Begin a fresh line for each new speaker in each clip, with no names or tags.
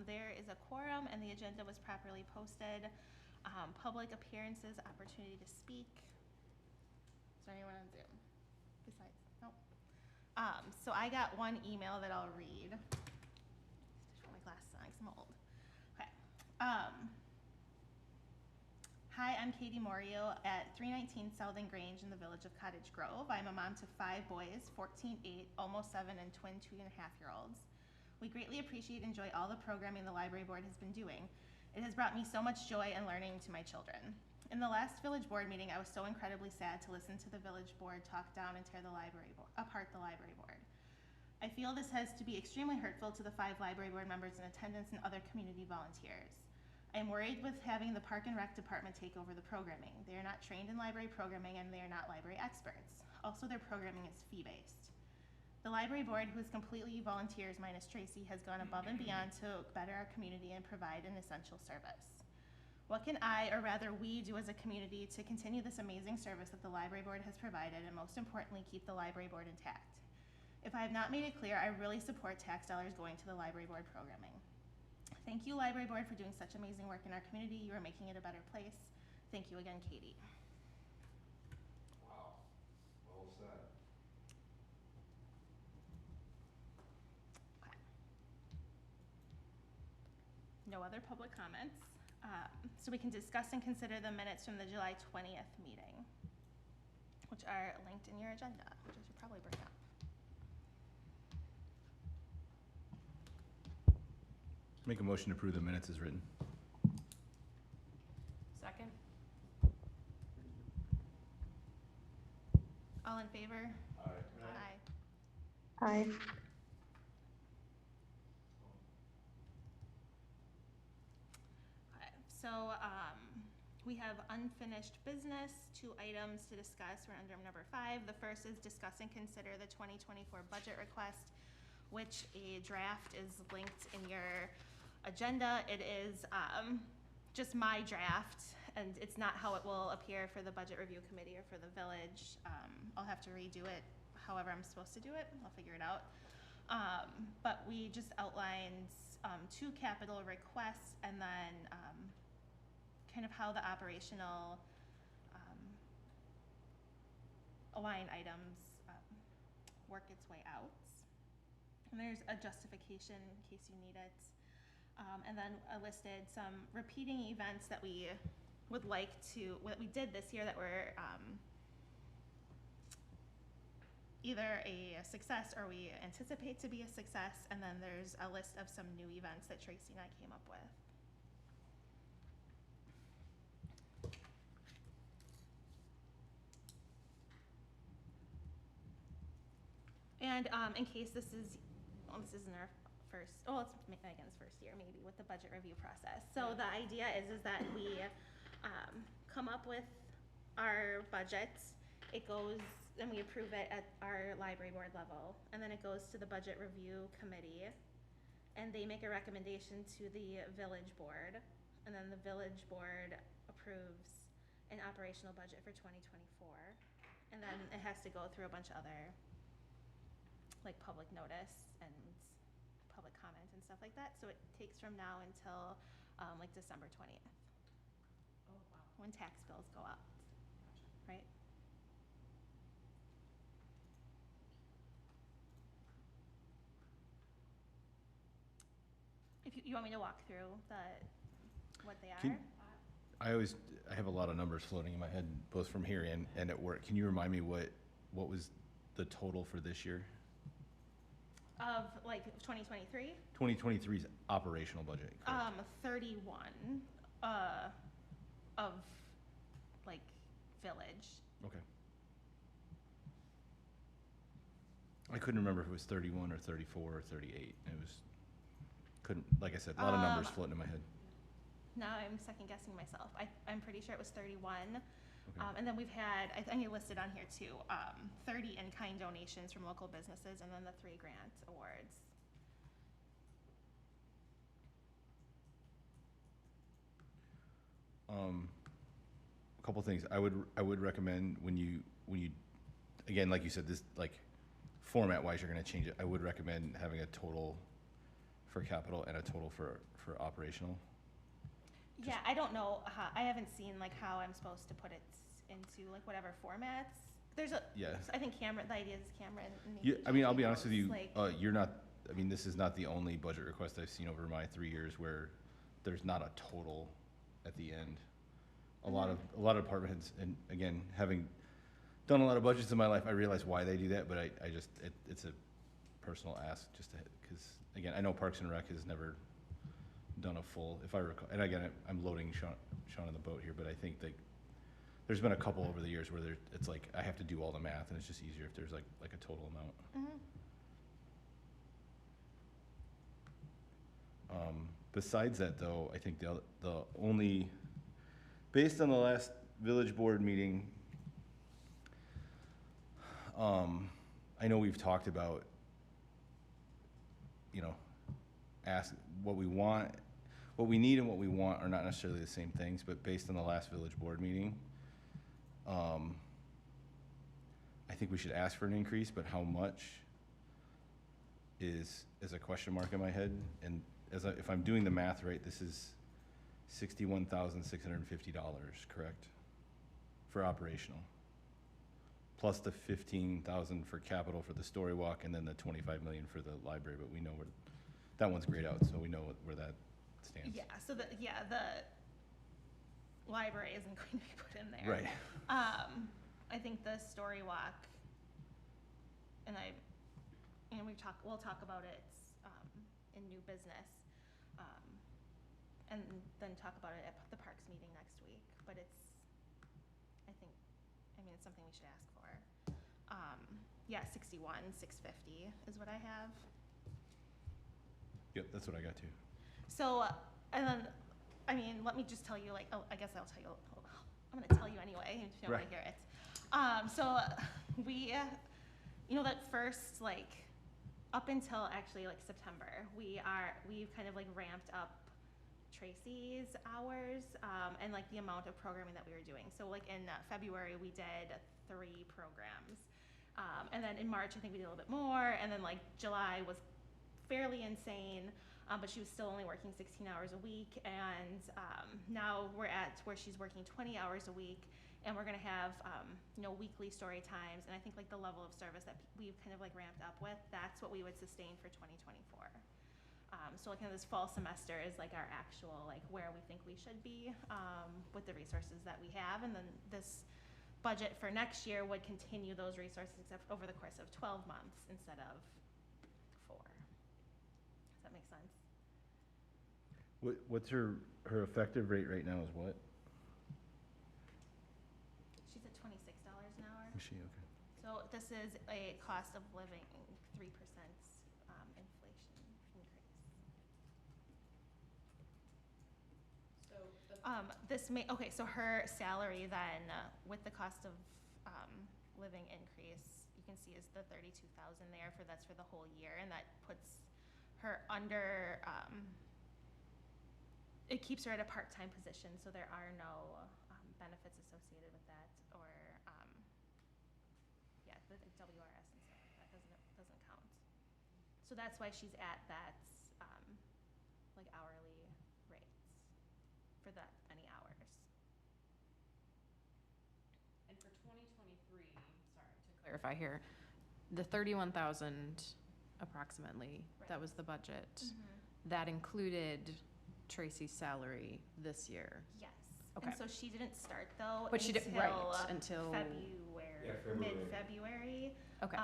There is a quorum and the agenda was properly posted. Public appearances, opportunity to speak. Is there anyone on Zoom besides? Nope. So I got one email that I'll read. I put my glasses on because I'm old. Okay. Hi, I'm Katie Morio at 319 Southern Grange in the village of Cottage Grove. I'm a mom to 5 boys, 14, 8, almost 7, and twin 2.5-year-olds. We greatly appreciate and enjoy all the programming the library board has been doing. It has brought me so much joy and learning to my children. In the last village board meeting, I was so incredibly sad to listen to the village board talk down and tear the apart the library board. I feel this has to be extremely hurtful to the 5 library board members in attendance and other community volunteers. I am worried with having the Park and Rec department take over the programming. They are not trained in library programming and they are not library experts. Also, their programming is fee-based. The library board, who is completely volunteers minus Tracy, has gone above and beyond to better our community and provide an essential service. What can I, or rather we, do as a community to continue this amazing service that the library board has provided and most importantly, keep the library board intact? If I have not made it clear, I really support tax dollars going to the library board programming. Thank you, library board, for doing such amazing work in our community. You are making it a better place. Thank you again, Katie.
Wow, well said.
Okay. No other public comments. So we can discuss and consider the minutes from the July 20th meeting, which are linked in your agenda, which I should probably bring up.
Make a motion to approve the minutes as written.
Second. All in favor?
Aye.
Aye.
Aye.
Okay, so we have unfinished business, 2 items to discuss. We're under number 5. The first is discuss and consider the 2024 budget request, which a draft is linked in your agenda. It is just my draft, and it's not how it will appear for the budget review committee or for the village. I'll have to redo it however I'm supposed to do it. I'll figure it out. But we just outlined 2 capital requests and then kind of how the operational line items work its way out. And there's a justification in case you need it. And then I listed some repeating events that we would like to, what we did this year that were either a success or we anticipate to be a success. And then there's a list of some new events that Tracy and I came up with. And in case this is, well, this isn't our first, oh, it's Megan's first year maybe with the budget review process. So the idea is that we come up with our budgets. It goes, and we approve it at our library board level. And then it goes to the budget review committee. And they make a recommendation to the village board. And then the village board approves an operational budget for 2024. And then it has to go through a bunch of other like public notice and public comment and stuff like that. So it takes from now until like December 20th.
Oh, wow.
When tax bills go up, right? If you want me to walk through what they are?
I have a lot of numbers floating in my head, both from here and at work. Can you remind me what was the total for this year?
Of like 2023?
2023's operational budget, correct?
31 of like village.
Okay. I couldn't remember if it was 31 or 34 or 38. It was, like I said, a lot of numbers floating in my head.
Now I'm second guessing myself. I'm pretty sure it was 31.
Okay.
And then we've had, I think you listed on here too, 30 in-kind donations from local businesses and then the 3 grant awards.
A couple things. I would recommend when you again, like you said, this like format wise you're going to change it. I would recommend having a total for capital and a total for operational?
Yeah, I don't know how, I haven't seen like how I'm supposed to put it into like whatever formats. There's a,
Yeah.
I think Cameron, the idea is Cameron. and
Yeah,
maybe
I mean, I'll
Jackie
be honest with
knows,
you,
like-
you're not, I mean, this is not the only budget request I've seen over my 3 years where there's not a total at the end. A lot of department heads, and again, having done a lot of budgets in my life, I realize why they do that, but I just, it's a personal ask just to, because again, I know Parks and Rec has never done a full, if I recall, and again, I'm loading Sean in the boat here, but I think that there's been a couple over the years where it's like, I have to do all the math, and it's just easier if there's like a total amount. Besides that, though, I think the only, based on the last village board meeting, I know we've talked about, you know, ask what we want, what we need and what we want are not necessarily the same things, but based on the last village board meeting, I think we should ask for an increase, but how much is a question mark in my head. And if I'm doing the math right, this is $61,650, correct? For operational. Plus the 15,000 for capital for the story walk, and then the 25 million for the library, but we know where, that one's grayed out, so we know where that stands.
Yeah, so the library isn't going to be put in there.
Right.
I think the story walk, and we'll talk about it, in new business. And then talk about it at the Parks meeting next week, but it's something we should ask for. Yeah, 61,650 is what I have.
Yep, that's what I got too.
So, and then, I mean, let me just tell you, like, I guess I'll tell you, I'm gonna tell you anyway, if you don't wanna hear it. So, we, that first, like, up until actually, like, September, we've kind of, like, ramped up Tracy's hours, and, like, the amount of programming that we were doing. So, like, in February, we did 3 programs. And then in March, I think we did a little bit more, and then, like, July was fairly insane, but she was still only working 16 hours a week, and now we're at where she's working 20 hours a week, and we're gonna have weekly story times, and I think like the level of service that we've kind of like ramped up with, that's what we would sustain for 2024. So like this fall semester is like our actual like where we think we should be with the resources that we have, and then this budget for next year would continue those resources except over the course of 12 months instead of 4. Does that make sense?
What's her effective rate right now is what?
She's at $26 an hour.
Is she, okay.
So this is a cost of living 3% inflation increase.
So the
So her salary then, with the cost of living increase, you can see is the 32,000 there that's for the whole year, and that puts her under. It keeps her at a part-time position, so there are no benefits associated with that, or the WRS and stuff like that doesn't count. So that's why she's at that like hourly rates for that many hours.
And for 2023, sorry to clarify here, the 31,000 approximately, that was the budget. That included Tracy's salary this year.
Yes.
Okay.
And so she didn't start though
But she did, right, until
February, mid-February.
Okay.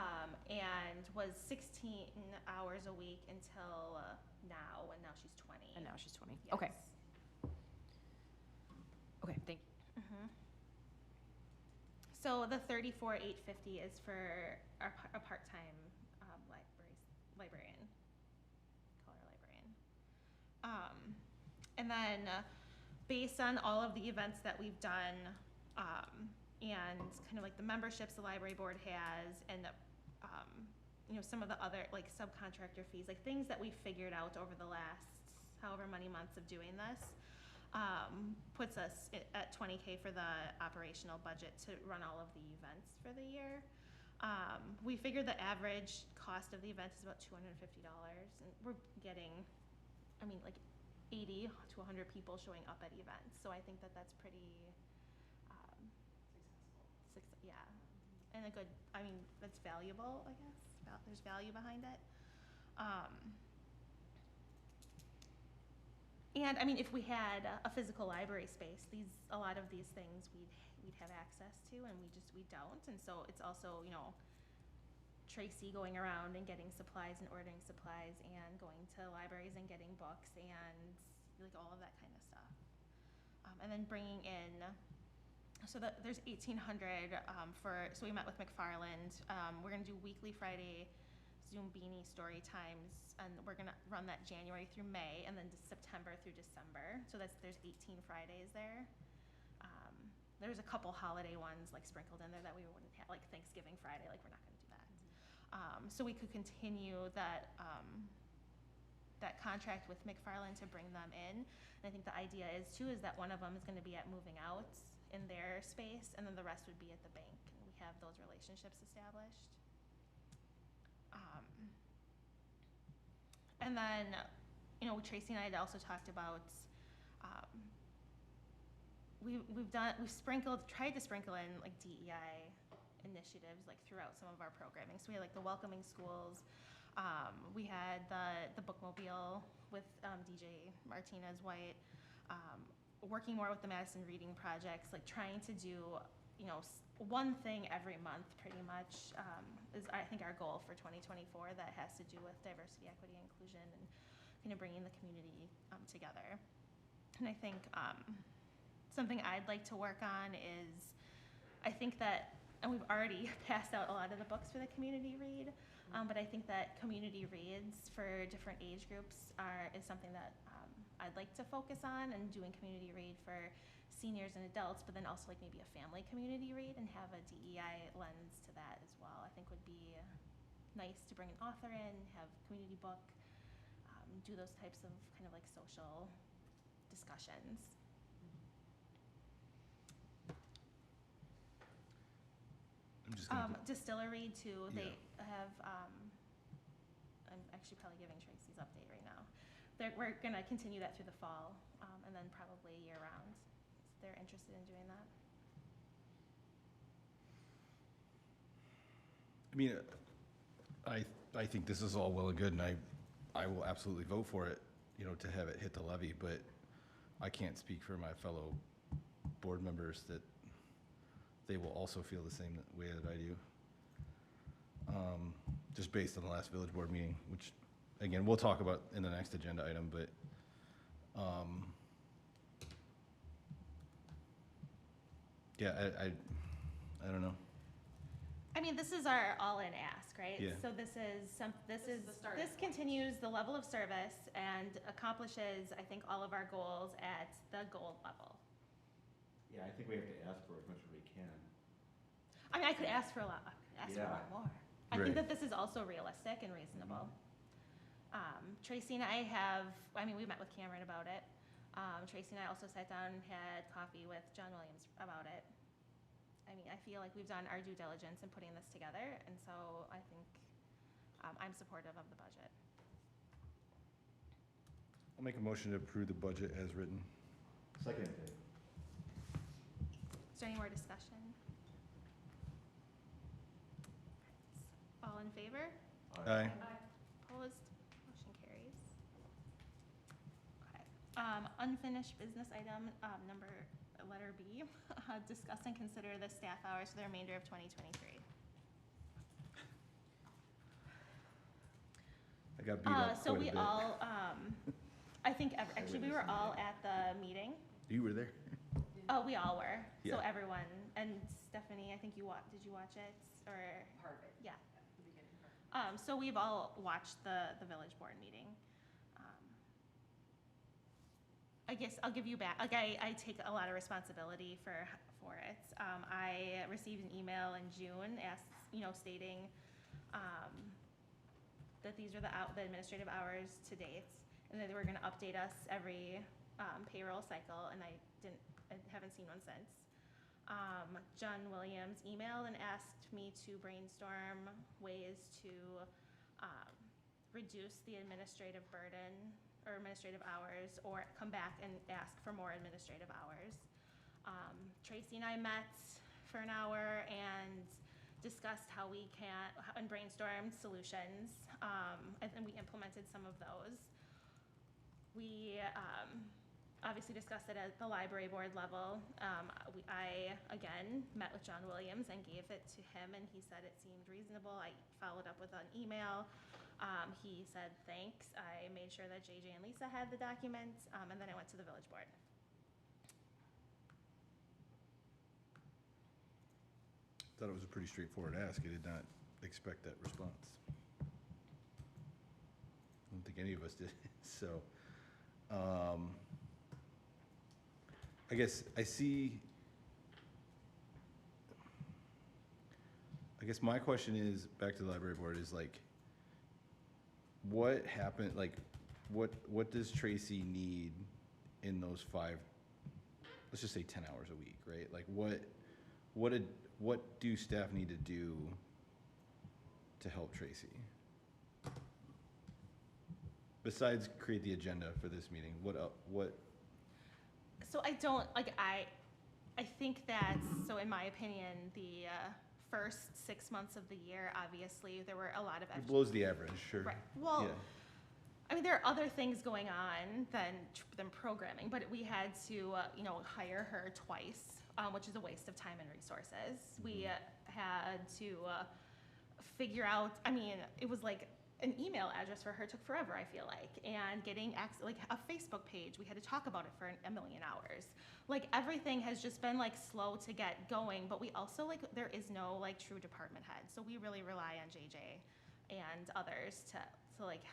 And was 16 hours a week until now, and now she's 20.
And now she's 20.
Yes.
Okay. Okay, thank you.
So the 34,850 is for a part-time librarian. Call her librarian. And then based on all of the events that we've done, and kind of like the memberships the library board has, and some of the other like subcontractor fees, like things that we figured out over the last however many months of doing this, puts us at $20K for the operational budget to run all of the events for the year. We figured the average cost of the event is about $250, and we're getting I mean, like 80 to 100 people showing up at events. So I think that that's pretty, yeah, and a good, I mean, that's valuable, I guess. There's value behind it. And I mean, if we had a physical library space, a lot of these things we'd have access to, and we don't. And so it's also, you know, Tracy going around and getting supplies and ordering supplies and going to libraries and getting books and like all of that kind of stuff. And then bringing in, so there's 1,800 so we met with McFarland. We're gonna do weekly Friday Zoom Beanie story times, and we're gonna run that January through May, and then September through December. So there's 18 Fridays there. There's a couple holiday ones like sprinkled in there that we wouldn't have, like Thanksgiving Friday, like we're not gonna do that. So we could continue that that contract with McFarland to bring them in. And I think the idea is that one of them is gonna be at Moving Out in their space, and then the rest would be at the bank, and we have those relationships established. And then, you know, Tracy and I had also talked about, we've tried to sprinkle in like DEI initiatives like throughout some of our programming. So we had like the Welcoming Schools. We had the bookmobile with DJ Martinez White, working more with the Madison Reading Projects, like trying to do, you know, one thing every month pretty much is I think our goal for 2024 that has to do with diversity, equity, inclusion, and kind of bringing the community together. And I think something I'd like to work on is, I think that, and we've already passed out a lot of the books for the community read, but I think that community reads for different age groups is something that I'd like to focus on, and doing community read for seniors and adults, but then also like maybe a family community read and have a DEI lens to that as well. I think would be nice to bring an author in, have community book, do those types of kind of like social discussions.
I'm just gonna
Distillery too,
Yeah.
they have, I'm actually probably giving Tracy's update right now. We're gonna continue that through the fall, and then probably year round. If they're interested in doing that.
I mean, I think this is all well and good, and I will absolutely vote for it, you know, to have it hit the levy, but I can't speak for my fellow board members that they will also feel the same way that I do. Just based on the last village board meeting, which, again, we'll talk about in the next agenda item, but, yeah, I don't know.
I mean, this is our all-in ask, right?
Yeah.
So this
is the starting point.
continues the level of service and accomplishes, I think, all of our goals at the gold level.
Yeah, I think we have to ask for as much as we can.
I mean, I could ask for a lot more. I
Right.
think that this is also realistic and reasonable. Tracy and I we met with Cameron about it. Tracy and I also sat down and had coffee with John Williams about it. I mean, I feel like we've done our due diligence in putting this together, and so I think I'm supportive of the budget.
I'll make a motion to approve the budget as written.
Second.
Is there any more discussion? All in favor?
Aye.
Opposed? Motion carries. Okay. Unfinished business item, letter B, discuss and consider the staff hours for the remainder of 2023.
I got beat up
So
quite a
we
bit.
all, I think, actually, we were all at the meeting.
You were there?
Oh, we all were. So
Yeah.
everyone, and Stephanie, I think did you watch it? Or,
Part of it.
yeah.
The beginning part.
So we've all watched the village board meeting. I guess I'll give you back, like I take a lot of responsibility for it. I received an email in June stating that these are the administrative hours to date, and that they were gonna update us every payroll cycle, and I haven't seen one since. John Williams emailed and asked me to brainstorm ways to reduce the administrative burden or administrative hours, or come back and ask for more administrative hours. Tracy and I met for an hour and discussed how we can, and brainstormed solutions, and we implemented some of those. We obviously discussed it at the library board level. I, again, met with John Williams and gave it to him, and he said it seemed reasonable. I followed up with an email. He said, thanks. I made sure that JJ and Lisa had the documents, and then I went to the village board.
Thought it was a pretty straightforward ask. I did not expect that response. I don't think any of us did. So, I guess my question is, back to the library board, is like, what happened, like, what does Tracy need in those 5, let's just say 10 hours a week, right? Like, what do staff need to do to help Tracy? Besides create the agenda for this meeting, what?
So I don't, like, I think that, so in my opinion, the first 6 months of the year, obviously, there were a lot of.
It blows the average, sure.
Right, well,
Yeah.
I mean, there are other things going on than programming, but we had to, hire her twice, which is a waste of time and resources. We had to figure out, I mean, it was like an email address for her took forever, I feel like, and getting access, like a Facebook page, we had to talk about it for a million hours. Like, everything has just been like slow to get going, but we also, like, there is no like true department head, so we really rely on JJ and others to like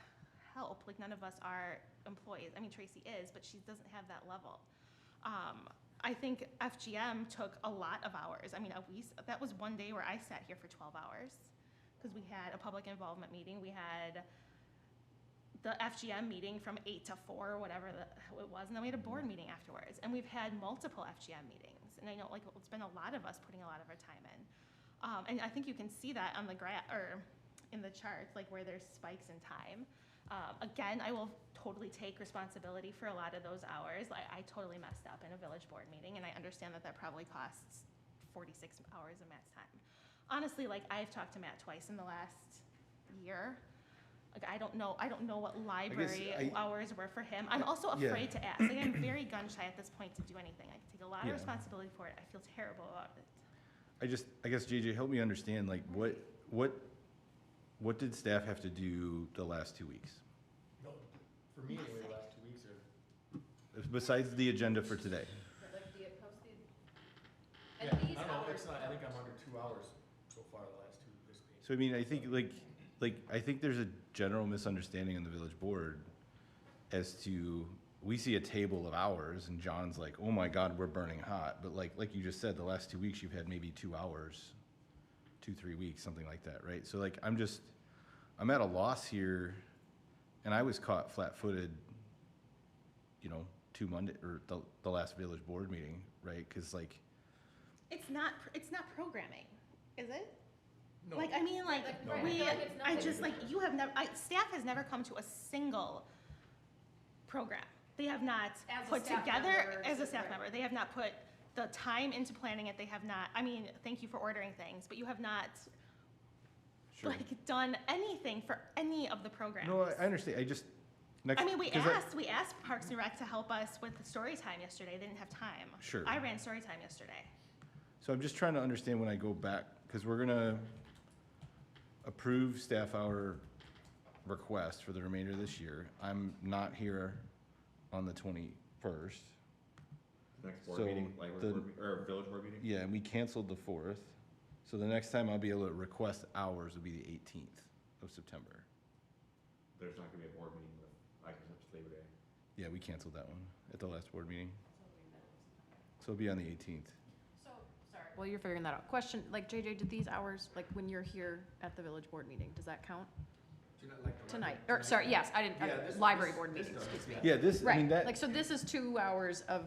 help. Like, none of us are employees. I mean, Tracy is, but she doesn't have that level. I think FGM took a lot of hours. I mean, that was one day where I sat here for 12 hours because we had a public involvement meeting. We had the FGM meeting from 8 to 4 or whatever it was, and then we had a board meeting afterwards. And we've had multiple FGM meetings, and I know, like, it's been a lot of us putting a lot of our time in. And I think you can see that on the graph or in the charts, like where there's spikes in time. Again, I will totally take responsibility for a lot of those hours. I totally messed up in a village board meeting, and I understand that probably costs 46 hours of Matt's time. Honestly, like, I've talked to Matt twice in the last year. Like, I don't know what library hours were for him. I'm also afraid to ask. Like, I'm very gun shy at this point to do anything. I take a lot of responsibility for it. I feel terrible about it.
I guess JJ, help me understand, like, what did staff have to do the last 2 weeks?
No, for me anyway, the last 2 weeks are.
Besides the agenda for today?
Like, do you post the?
Yeah, I don't know, it's not, I think I'm under 2 hours so far the last this page.
So, I mean, I think, I think there's a general misunderstanding on the village board as to, we see a table of hours, and John's like, oh my God, we're burning hot. But like you just said, the last 2 weeks, you've had maybe 2 hours, 2-3 weeks, something like that, right? So, like, I'm at a loss here, and I was caught flat-footed, 2 Monday, or the last village board meeting, right? Because, like,
It's not programming, is it?
No.
Like, I mean, like,
No.
you have never, staff has never come to a single program. They have not
As a
put
staff
together,
member,
as a staff
right.
member, they have not put the time into planning it. They have not, I mean, thank you for ordering things, but you have not,
sure.
like, done anything for any of the programs.
No, I understand.
I mean, we asked Parks and Rec to help us with the story time yesterday. They didn't have time.
Sure.
I ran story time yesterday.
So I'm just trying to understand when I go back, because we're gonna approve staff hour request for the remainder of this year. I'm not here on the 21st.
Next board
So
meeting, or village board meeting?
Yeah, and we canceled the 4th. So the next time I'll be able to request hours will be the 18th of September.
There's not gonna be a board meeting with, I guess it's Labor Day.
Yeah, we canceled that one at the last board meeting. So it'll be on the 18th.
So, sorry. Well, you're figuring that out. Question, like, JJ, did these hours, like, when you're here at the village board meeting, does that count? Tonight, or, sorry, yes, I didn't, library board meeting, excuse me.
Yeah, this, I mean,
Right,
that.
like, so this is 2 hours of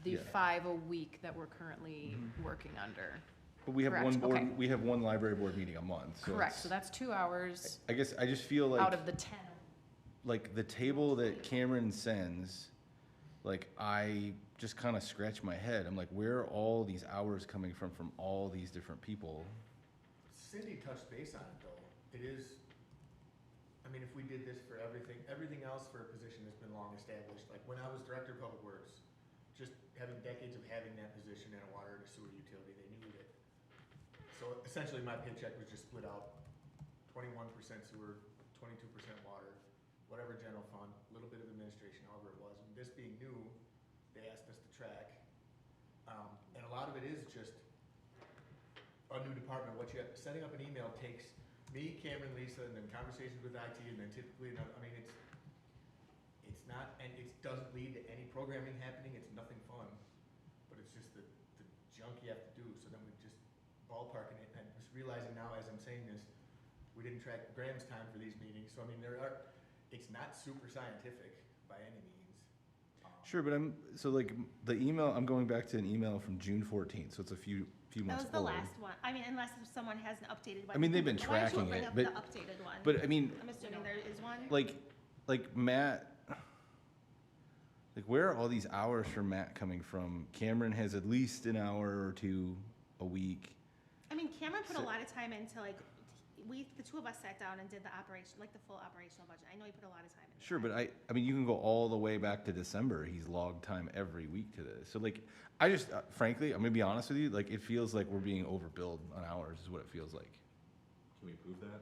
the
Yeah.
5 a week that we're currently
Mhm.
working under.
But we have
Correct,
one board,
okay.
we have one library board meeting a month, so
Correct,
it's-
so that's 2 hours
I guess I just feel
out
like,
of the 10.
like the table that Cameron sends, like I just kind of scratch my head. I'm like, where are all these hours coming from all these different people?
Cindy touched base on it though. It is, I mean, if we did this for everything else for a position has been long established. Like when I was director of public works, just having decades of having that position in a water and a sewer utility, they knew that. So essentially my paycheck was just split out 21% sewer, 22% water, whatever general fund, a little bit of administration, however it was. And this being new, they asked us to track. And a lot of it is just a new department. What you have, setting up an email takes me, Cameron, Lisa, and then conversations with IT, and then typically, I mean, it's not, and it doesn't lead to any programming happening. It's nothing fun, but it's just the junk you have to do. So then we just ballparking it, and just realizing now as I'm saying this, we didn't track Graham's time for these meetings. So I mean, it's not super scientific by any means.
Sure, but so like the email, I'm going back to an email from June 14th, so it's a few
That
months
was the
old.
last one. I mean, unless someone has an updated one.
I mean, they've been
Why don't you
tracking
bring
it,
up
but-
the updated one?
But I mean,
I'm assuming there is one.
like Matt, like where are all these hours from Matt coming from? Cameron has at least an hour or two a week.
I mean, Cameron put a
So-
lot of time into like, the two of us sat down and did the operation, like the full operational budget. I know he put a lot of time into
Sure,
that.
but I mean, you can go all the way back to December. He's logged time every week to this. So like, I just, frankly, I'm gonna be honest with you, like it feels like we're being overbilled on hours is what it feels like.
Can we prove that?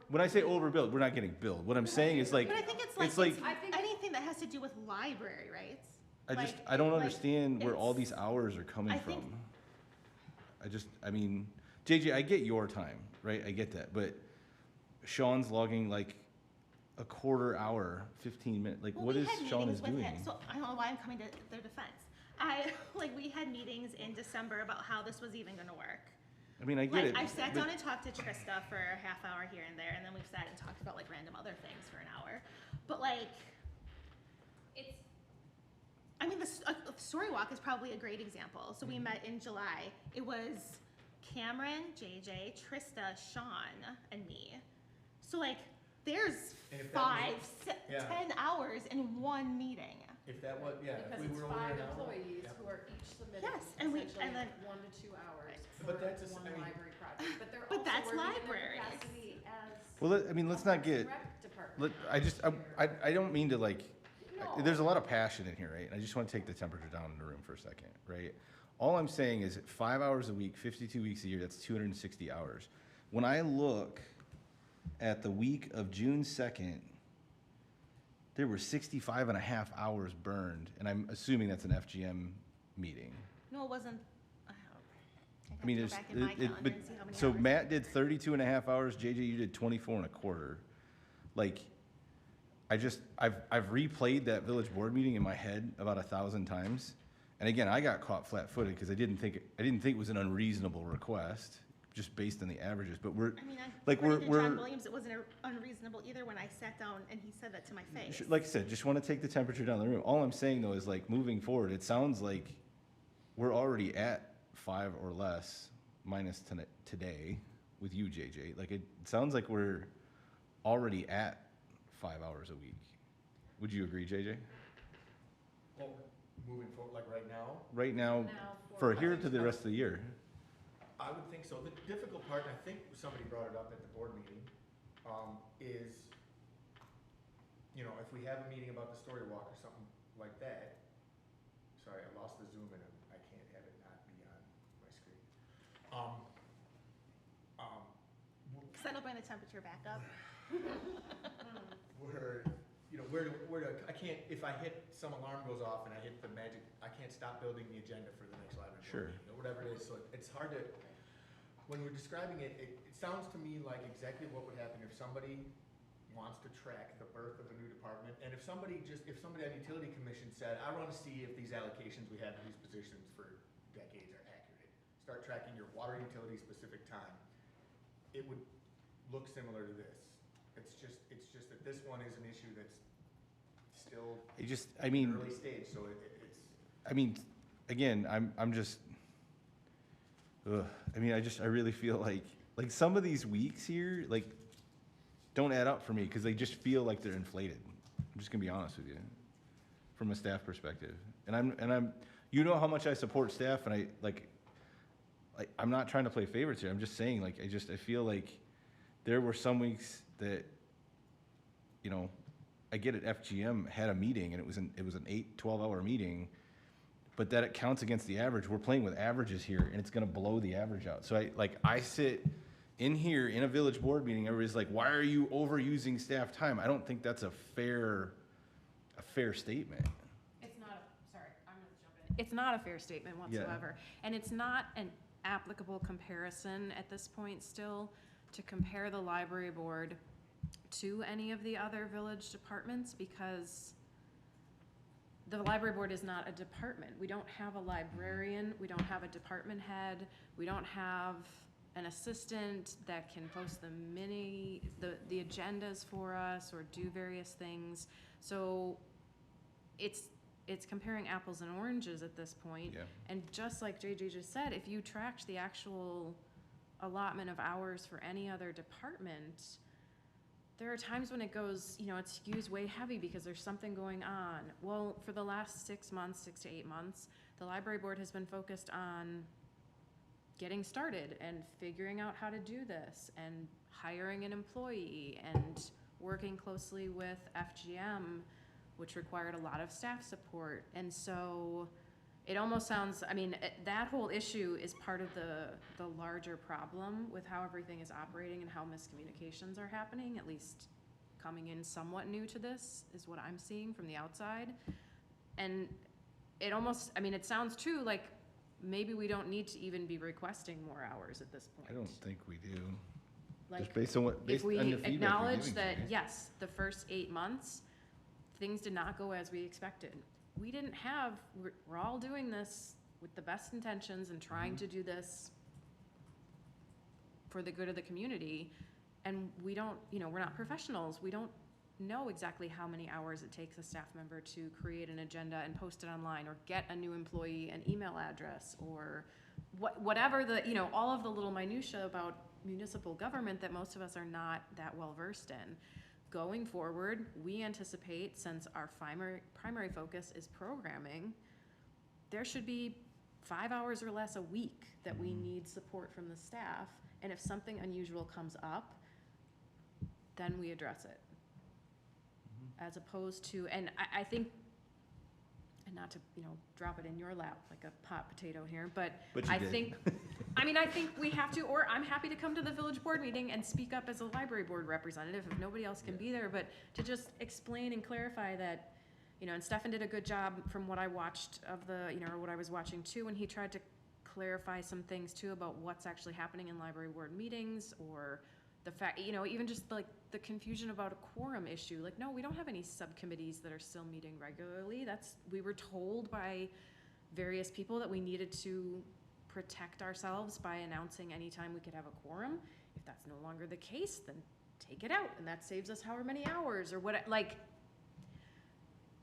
When I say overbilled, we're not getting billed. What I'm saying is like,
But I think it's
it's
like,
like-
anything that has to do with library rights.
I don't
like,
understand where all
it's-
these hours are coming
I
from.
think-
I mean, JJ, I get your time, right? I get that, but Sean's logging like a quarter hour, 15 minutes. Like,
Well,
what
we
is
had
Sean
meetings
is
with
doing?
him, so I don't know why I'm coming to their defense. We had meetings in December about how this was even gonna work.
I mean, I get
Like,
it.
I've sat
but-
down and talked to Trista for a half hour here and there, and then we've sat and talked about like random other things for an hour. But like,
It's,
I mean, Story Walk is probably a great example. So we met in July. It was Cameron, JJ, Trista, Sean, and me. So like, there's
And if that was-
5, 10 hours in one meeting.
If that was, yeah, if
because
we
it's
were over
5
an hour.
employees
Yep.
who are each submitting
Yes, and
essentially
then-
1 to 2 hours
But
for
that's
one
I mean-
library project, but they're
But
also
that's
working in their
libraries.
capacity as
Well, I mean, let's not
Parks and
get,
Rec department.
I don't mean to like,
No.
there's a lot of passion in here, right? I just want to take the temperature down in the room for a second, right? All I'm saying is 5 hours a week, 52 weeks a year, that's 260 hours. When I look at the week of June 2nd, there were 65 and a half hours burned, and I'm assuming that's an FGM meeting.
No, it wasn't. I
I mean,
go
there's,
back in my calendar and see how many
so
hours.
Matt did 32 and a half hours, JJ, you did 24 and a quarter. Like, I've replayed that village board meeting in my head about 1,000 times. And again, I got caught flat-footed because I didn't think it was an unreasonable request, just based on the averages, but we're,
I mean,
like,
according to
we're-
John Williams, it wasn't unreasonable either when I sat down and he said that to my face.
like I said, just want to take the temperature down the room. All I'm saying though is like, moving forward, it sounds like we're already at 5 or less minus today with you, JJ. Like, it sounds like we're already at 5 hours a week. Would you agree, JJ?
Well, moving forward, like right now,
Right now,
Now
for
I
here
think
to the
so.
rest of the year.
I would think so. The difficult part, and I think somebody brought it up at the board meeting, is, you know, if we have a meeting about the story walk or something like that, sorry, I lost the Zoom and I can't have it not be on my screen.
Because that'll bring the temperature back up.
Where, you know, I can't, if I hit, some alarm goes off and I hit the magic, I can't stop building the agenda for the next library
Sure.
board meeting, or whatever it is, so it's hard to, when we're describing it, it sounds to me like exactly what would happen if somebody wants to track the birth of a new department, and if somebody on utility commission said, I wanna see if these allocations we have for these positions for decades are accurate, start tracking your water utility specific time, it would look similar to this. It's just that this one is an issue that's still
I mean,
early stage, so it's,
I mean, again, I'm just, I mean, I really feel like some of these weeks here, like, don't add up for me, because they just feel like they're inflated. I'm just gonna be honest with you, from a staff perspective. And I'm, you know how much I support staff, and I'm not trying to play favorites here. I'm just saying, like, I feel like there were some weeks that, you know, I get it, FGM had a meeting, and it was an 12-hour meeting, but that it counts against the average. We're playing with averages here, and it's gonna blow the average out. So I sit in here in a village board meeting, everybody's like, why are you overusing staff time? I don't think that's a fair statement.
It's not sorry, I'm gonna jump in. It's not a fair statement whatsoever. And it's not an applicable comparison at this point still to compare the library board to any of the other village departments, because the library board is not a department. We don't have a librarian, we don't have a department head, we don't have an assistant that can post the agendas for us or do various things. So it's comparing apples and oranges at this point.
Yeah.
And just like JJ just said, if you tracked the actual allotment of hours for any other department, there are times when it goes, you know, it skews way heavy because there's something going on. Well, for the last 6 to 8 months, the library board has been focused on getting started and figuring out how to do this and hiring an employee and working closely with FGM, which required a lot of staff support. And so it almost sounds, I mean, that whole issue is part of the larger problem with how everything is operating and how miscommunications are happening, at least coming in somewhat new to this is what I'm seeing from the outside. And it almost, I mean, it sounds too like maybe we don't need to even be requesting more hours at this point.
I don't think we do.
Like,
Just based on what,
if we
on the feedback you're
acknowledge
giving
that,
to me.
yes, the first 8 months, things did not go as we expected. We didn't have, we're all doing this with the best intentions and trying to do this for the good of the community. And we don't, you know, we're not professionals. We don't know exactly how many hours it takes a staff member to create an agenda and post it online, or get a new employee an email address, or whatever the, you know, all of the little minutia about municipal government that most of us are not that well versed in. Going forward, we anticipate, since our primary focus is programming, there should be 5 hours or less a week that we need support from the staff. And if something unusual comes up, then we address it. As opposed to, and I think, and not to, you know, drop it in your lap like a hot potato here, but
But you
I
did.
think, I mean, I think we have to, or I'm happy to come to the village board meeting and speak up as a library board representative if nobody else can be there, but to just explain and clarify that, you know, and Stefan did a good job from what I watched of the, you know, or what I was watching too, when he tried to clarify some things too about what's actually happening in library board meetings, or the fact, you know, even just like the confusion about a quorum issue. Like, no, we don't have any subcommittees that are still meeting regularly. We were told by various people that we needed to protect ourselves by announcing anytime we could have a quorum. If that's no longer the case, then take it out, and that saves us however many hours or what, like,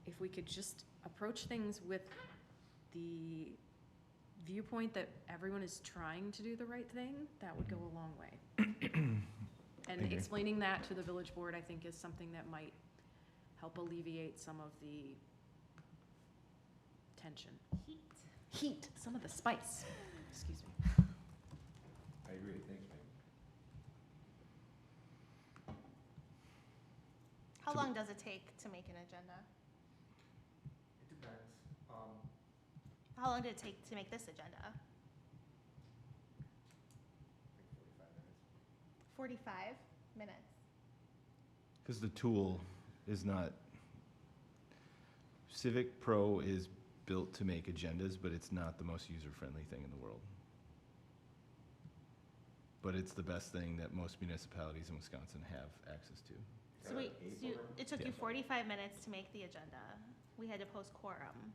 if we could just approach things with the viewpoint that everyone is trying to do the right thing, that would go a long way. And
agree.
explaining that to the village board, I think, is something that might help alleviate some of the tension. Heat, some of the spice. Excuse me.
I agree, thanks, Mike.
How long does it take to make an agenda?
It depends.
How long did it take to make this agenda?
I think 45 minutes.
45 minutes.
Because the tool is not, Civic Pro is built to make agendas, but it's not the most user-friendly thing in the world. But it's the best thing that most municipalities in Wisconsin have access to.
So wait, it took you
Yeah.
45 minutes to make the agenda. We had to post quorum,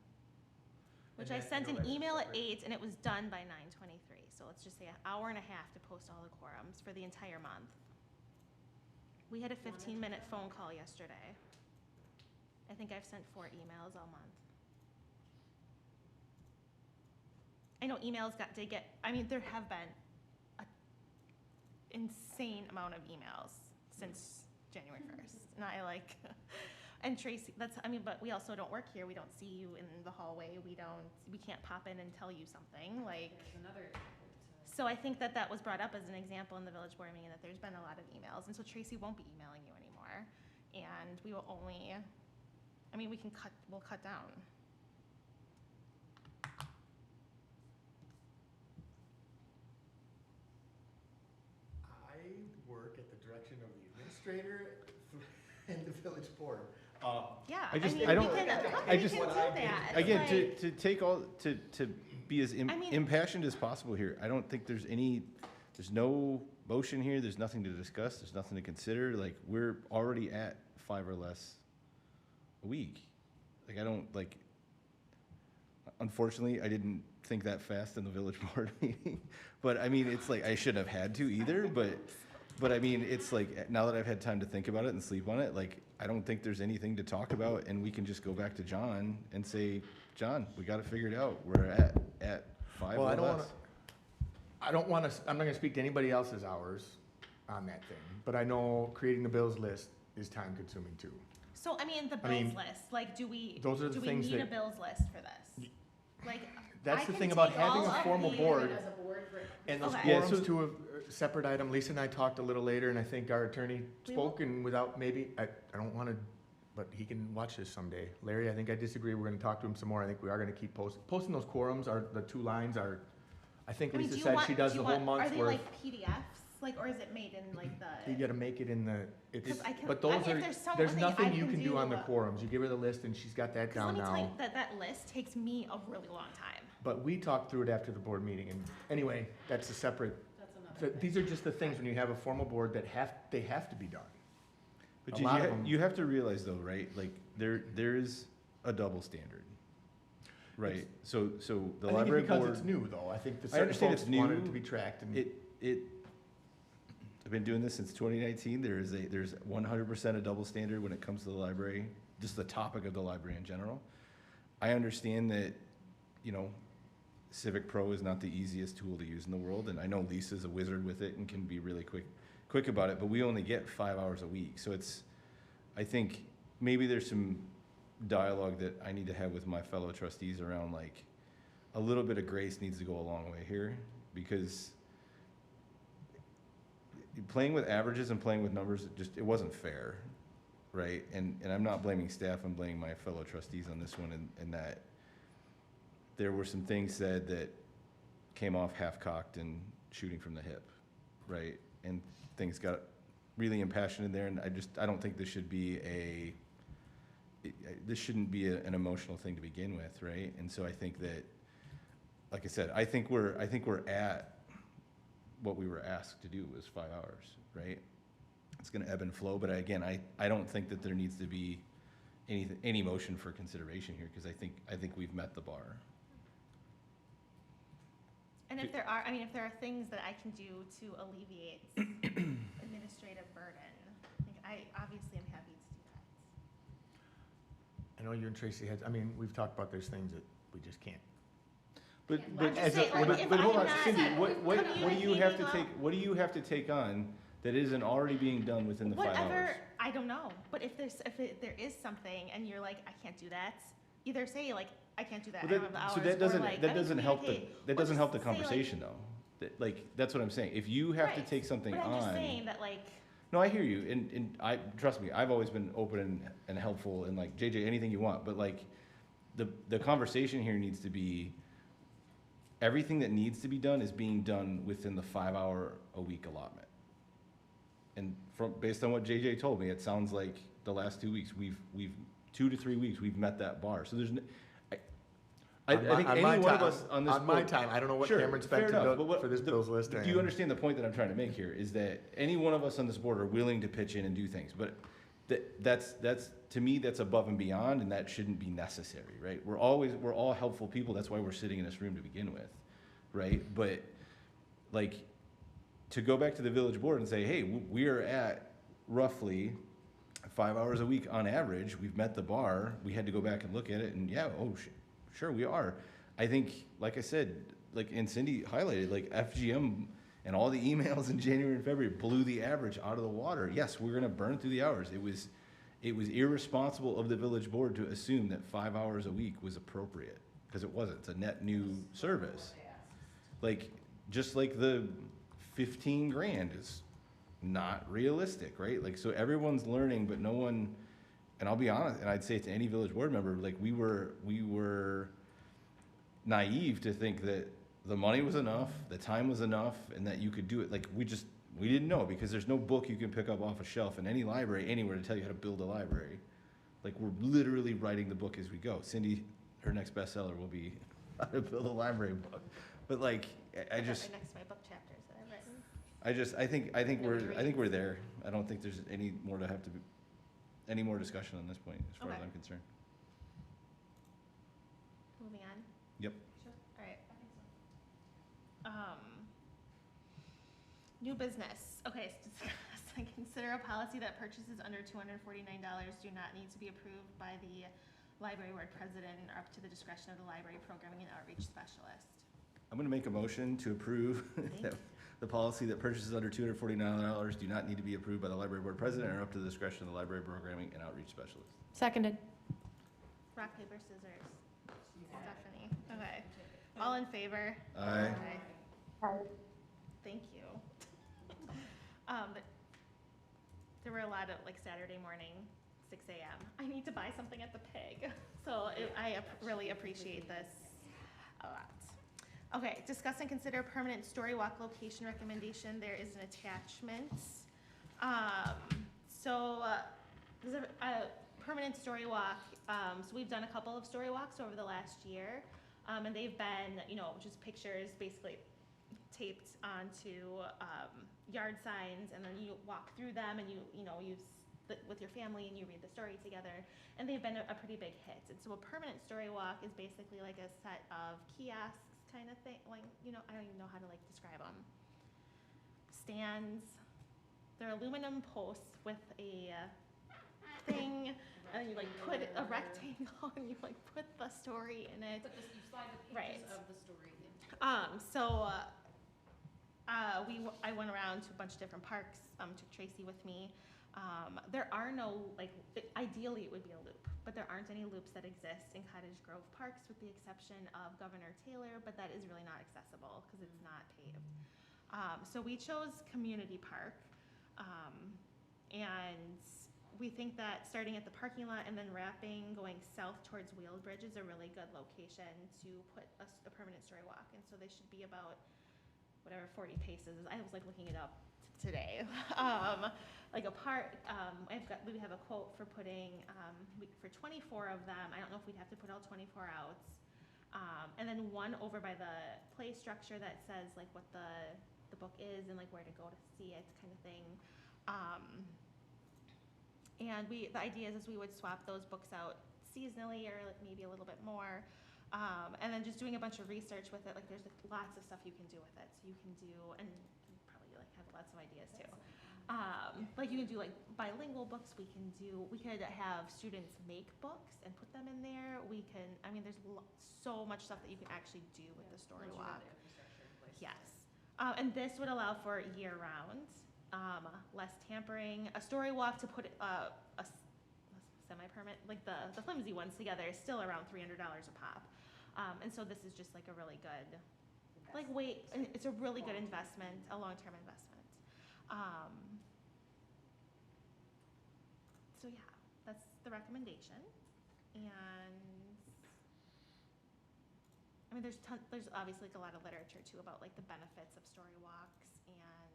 which
And
I
that-
sent
no,
an
that's
email at
separate.
8 and it was done by 9:23. So let's just say an hour and a half to post all the quorums for the entire month. We had a 15-minute phone call yesterday. I think I've sent 4 emails all month. I know emails did get, I mean, there have been an insane amount of emails since January 1st. And I like, and Tracy, I mean, but we also don't work here. We don't see you in the hallway. We can't pop in and tell you something, like.
There's another example
So I think that was brought up as an example in the village board meeting, that there's been a lot of emails. And so Tracy won't be emailing you anymore. And we will only, I mean, we'll cut down.
I work at the direction of the administrator and the village board.
Yeah,
I just-
mean,
I don't-
we can,
I
we
just-
can do that.
Again,
Like,
to take all, to be as
I mean-
impassioned as possible here, I don't think there's no motion here, there's nothing to discuss, there's nothing to consider, like, we're already at 5 or less a week. Like, I don't, like, unfortunately, I didn't think that fast in the village board meeting, but I mean, it's like, I shouldn't have had to either, but I mean, it's like, now that I've had time to think about it and sleep on it, like, I don't think there's anything to talk about, and we can just go back to John and say, John, we got it figured out. We're at 5
Well,
or
I don't
less.
wanna, I'm not gonna speak to anybody else's hours on that thing, but I know creating the bills list is time consuming too.
So, I mean, the
I mean,
bills list, like, do we
those are the things
need a
that-
bills list for this? Like,
That's
I
the
can
thing about
take
having
all
a
of
formal
the-
board,
as a board for.
and those
Okay.
Yeah,
forums
so-
to a separate item. Lisa and I talked a little later, and I think our attorney
We will-
spoke, and without maybe, I don't wanna, but he can watch this someday. Larry, I think I disagree. We're gonna talk to him some more. I think we are gonna keep posting those quorums, the 2 lines are, I think
I mean,
Lisa
do you
said
want-
she does
do you
the whole
want-
month's
Are they
worth.
like PDFs, like, or is it made in like
You
the?
gotta make it in the, it's,
'Cause I can-
but
I mean,
those
if
are,
there's
there's
something
nothing
I
you
can
can do on the
do-
quorums. You give her the list and she's got that
Because let
down
me tell you,
now.
that list takes me a really long time.
But we talked through it after the board meeting, and anyway, that's a separate,
That's another thing.
these are just the things when you have a formal board that they have to be done.
But
a
you,
lot
you
of
ha-
them-
you have to realize though, right, like, there is a double standard, right? So the
I think
library
it's because
board,
it's new, though. I think the
I
certain
understand
folks
it's
wanted it
new.
to be tracked, and
I've been doing this since 2019, there's 100% a double standard when it comes to the library, just the topic of the library in general. I understand that, you know, Civic Pro is not the easiest tool to use in the world, and I know Lisa's a wizard with it and can be really quick about it, but we only get 5 hours a week, so I think maybe there's some dialogue that I need to have with my fellow trustees around, like, a little bit of grace needs to go a long way here, because playing with averages and playing with numbers, it wasn't fair, right? And I'm not blaming staff, I'm blaming my fellow trustees on this one, and that there were some things said that came off half-cocked and shooting from the hip, right? And things got really impassioned in there, and I don't think this should be this shouldn't be an emotional thing to begin with, right? And so I think that, like I said, I think we're at what we were asked to do was 5 hours, right? It's gonna ebb and flow, but again, I don't think that there needs to be any motion for consideration here, because I think we've met the bar.
And if there are things that I can do to alleviate administrative burden, obviously I'm happy to do that.
I know you and Tracy we've talked about there's things that we just can't.
But,
I'm
but,
just
as
saying, like, if
hold
I'm
on,
not
Cindy, what do you have to
communicating
take, what do you have to take on that isn't already being done within the 5 hours?
Whatever, I don't know, but if there is something and you're like, I can't do that, either say like, I can't do that, I
Well,
don't have the hours,
so that
or
doesn't,
like,
that
I mean,
doesn't help the,
communicate.
that
Or
doesn't help the
just say, like-
conversation though. Like, that's what I'm saying. If you have to
Right,
take something
But I'm just
on,
saying that like,
no, I hear you, and trust me, I've always been open and helpful, and like, JJ, anything you want, but like, the conversation here needs to be, everything that needs to be done is being done within the 5 hour a week allotment. And based on what JJ told me, it sounds like the last 2 weeks, we've 2 to 3 weeks, we've met that bar. So there's, I think any one of us on this
On my
board.
time, I don't know what
Sure,
Cameron spent
fair enough, but
for this bills list.
Do you understand the point that I'm trying to make here, is that any one of us on this board are willing to pitch in and do things, but that's, to me, that's above and beyond, and that shouldn't be necessary, right? We're all helpful people, that's why we're sitting in this room to begin with, right? But, like, to go back to the village board and say, hey, we are at roughly 5 hours a week on average, we've met the bar, we had to go back and look at it, and yeah, sure, we are. I think, like I said, like, and Cindy highlighted, like, FGM and all the emails in January and February blew the average out of the water. Yes, we're gonna burn through the hours. It was irresponsible of the village board to assume that 5 hours a week was appropriate, because it wasn't. It's a net new service. Like, just like the 15 grand is not realistic, right? Like, so everyone's learning, but no one, and I'll be honest, and I'd say it to any village board member, like, we were naive to think that the money was enough, the time was enough, and that you could do it. Like, we didn't know, because there's no book you can pick up off a shelf in any library anywhere to tell you how to build a library. Like, we're literally writing the book as we go. Cindy, her next bestseller will be how to build a library book. But like, I just,
Right next to my book chapters that I've written.
I think we're there. I don't think there's any more discussion on this point, as far as
Okay.
I'm concerned.
Moving on.
Yep.
Sure. All right. New business. Okay, so discuss and consider a policy that purchases under $249 do not need to be approved by the library board president and are up to the discretion of the library programming and outreach specialist.
I'm gonna make a motion to approve that the policy that purchases under $249 do not need to be approved by the library board president and are up to the discretion of the library programming and outreach specialist.
Seconded.
Rock, paper, scissors. Stephanie. Okay. All in favor?
Aye.
Thank you. But there were a lot of, like, Saturday morning, 6 a.m. I need to buy something at the Pig. So really appreciate this a lot. Okay, discuss and consider permanent story walk location recommendation. There is an attachment. There's a permanent story walk. So we've done a couple of story walks over the last year. And they've been, just pictures basically taped onto yard signs, and then you walk through them, and you with your family, and you read the story together. And they've been a pretty big hit. And so a permanent story walk is basically like a set of kiosks kind of thing. Like, I don't even know how to describe them. Stands. They're aluminum posts with a thing, and you put a rectangle, and you put the story in it.
You slide the
pages
of the story in.
I went around to a bunch of different parks, took Tracy with me. There are no, ideally it would be a loop, but there aren't any loops that exist in Cottage Grove parks with the exception of Governor Taylor, but that is really not accessible because it's not paved. So we chose Community Park, and we think that starting at the parking lot and then wrapping going south towards Wheelbridge is a really good location to put a permanent story walk. And so they should be about 40 paces. I was looking it up today. We have a quote for putting, for 24 of them. I don't know if we'd have to put all 24 out. And then one over by the play structure that says what the book is and where to go to see it, kind of thing. And the idea is we would swap those books out seasonally or maybe a little bit more. And then just doing a bunch of research with it, there's lots of stuff you can do with it. So you can do, and you probably have lots of ideas too. You can do bilingual books. We could have students make books and put them in there. There's so much stuff that you can actually do with the story walk. Yes. And this would allow for year round, less tampering. A story walk to put a semi-permanent, the flimsy ones together is still around $300 a pop. And so this is just a really good, it's a really good investment, a long-term investment. So yeah, that's the recommendation. And there's obviously a lot of literature too about the benefits of story walks, and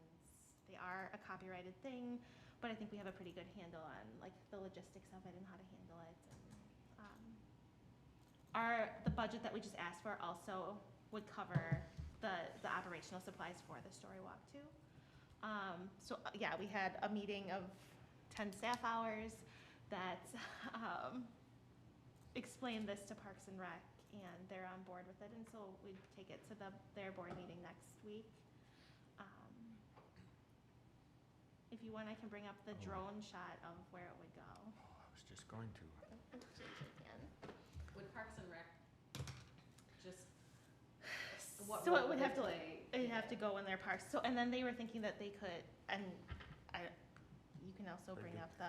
they are a copyrighted thing, but I think we have a pretty good handle on the logistics of it and how to handle it. And, the budget that we just asked for also would cover the operational supplies for the story walk too. Yeah, we had a meeting of 10 staff hours that explained this to Parks and Rec, and they're on board with it, and so we'd take it to their board meeting next week. If you want, I can bring up the drone shot of where it would go.
I was just going to.
Would Parks and Rec just, what
So it
role
would
they
have to,
play
it'd
in
have to
it.
go in their parks. So, and then they were thinking that they could, and I, you can also bring up the,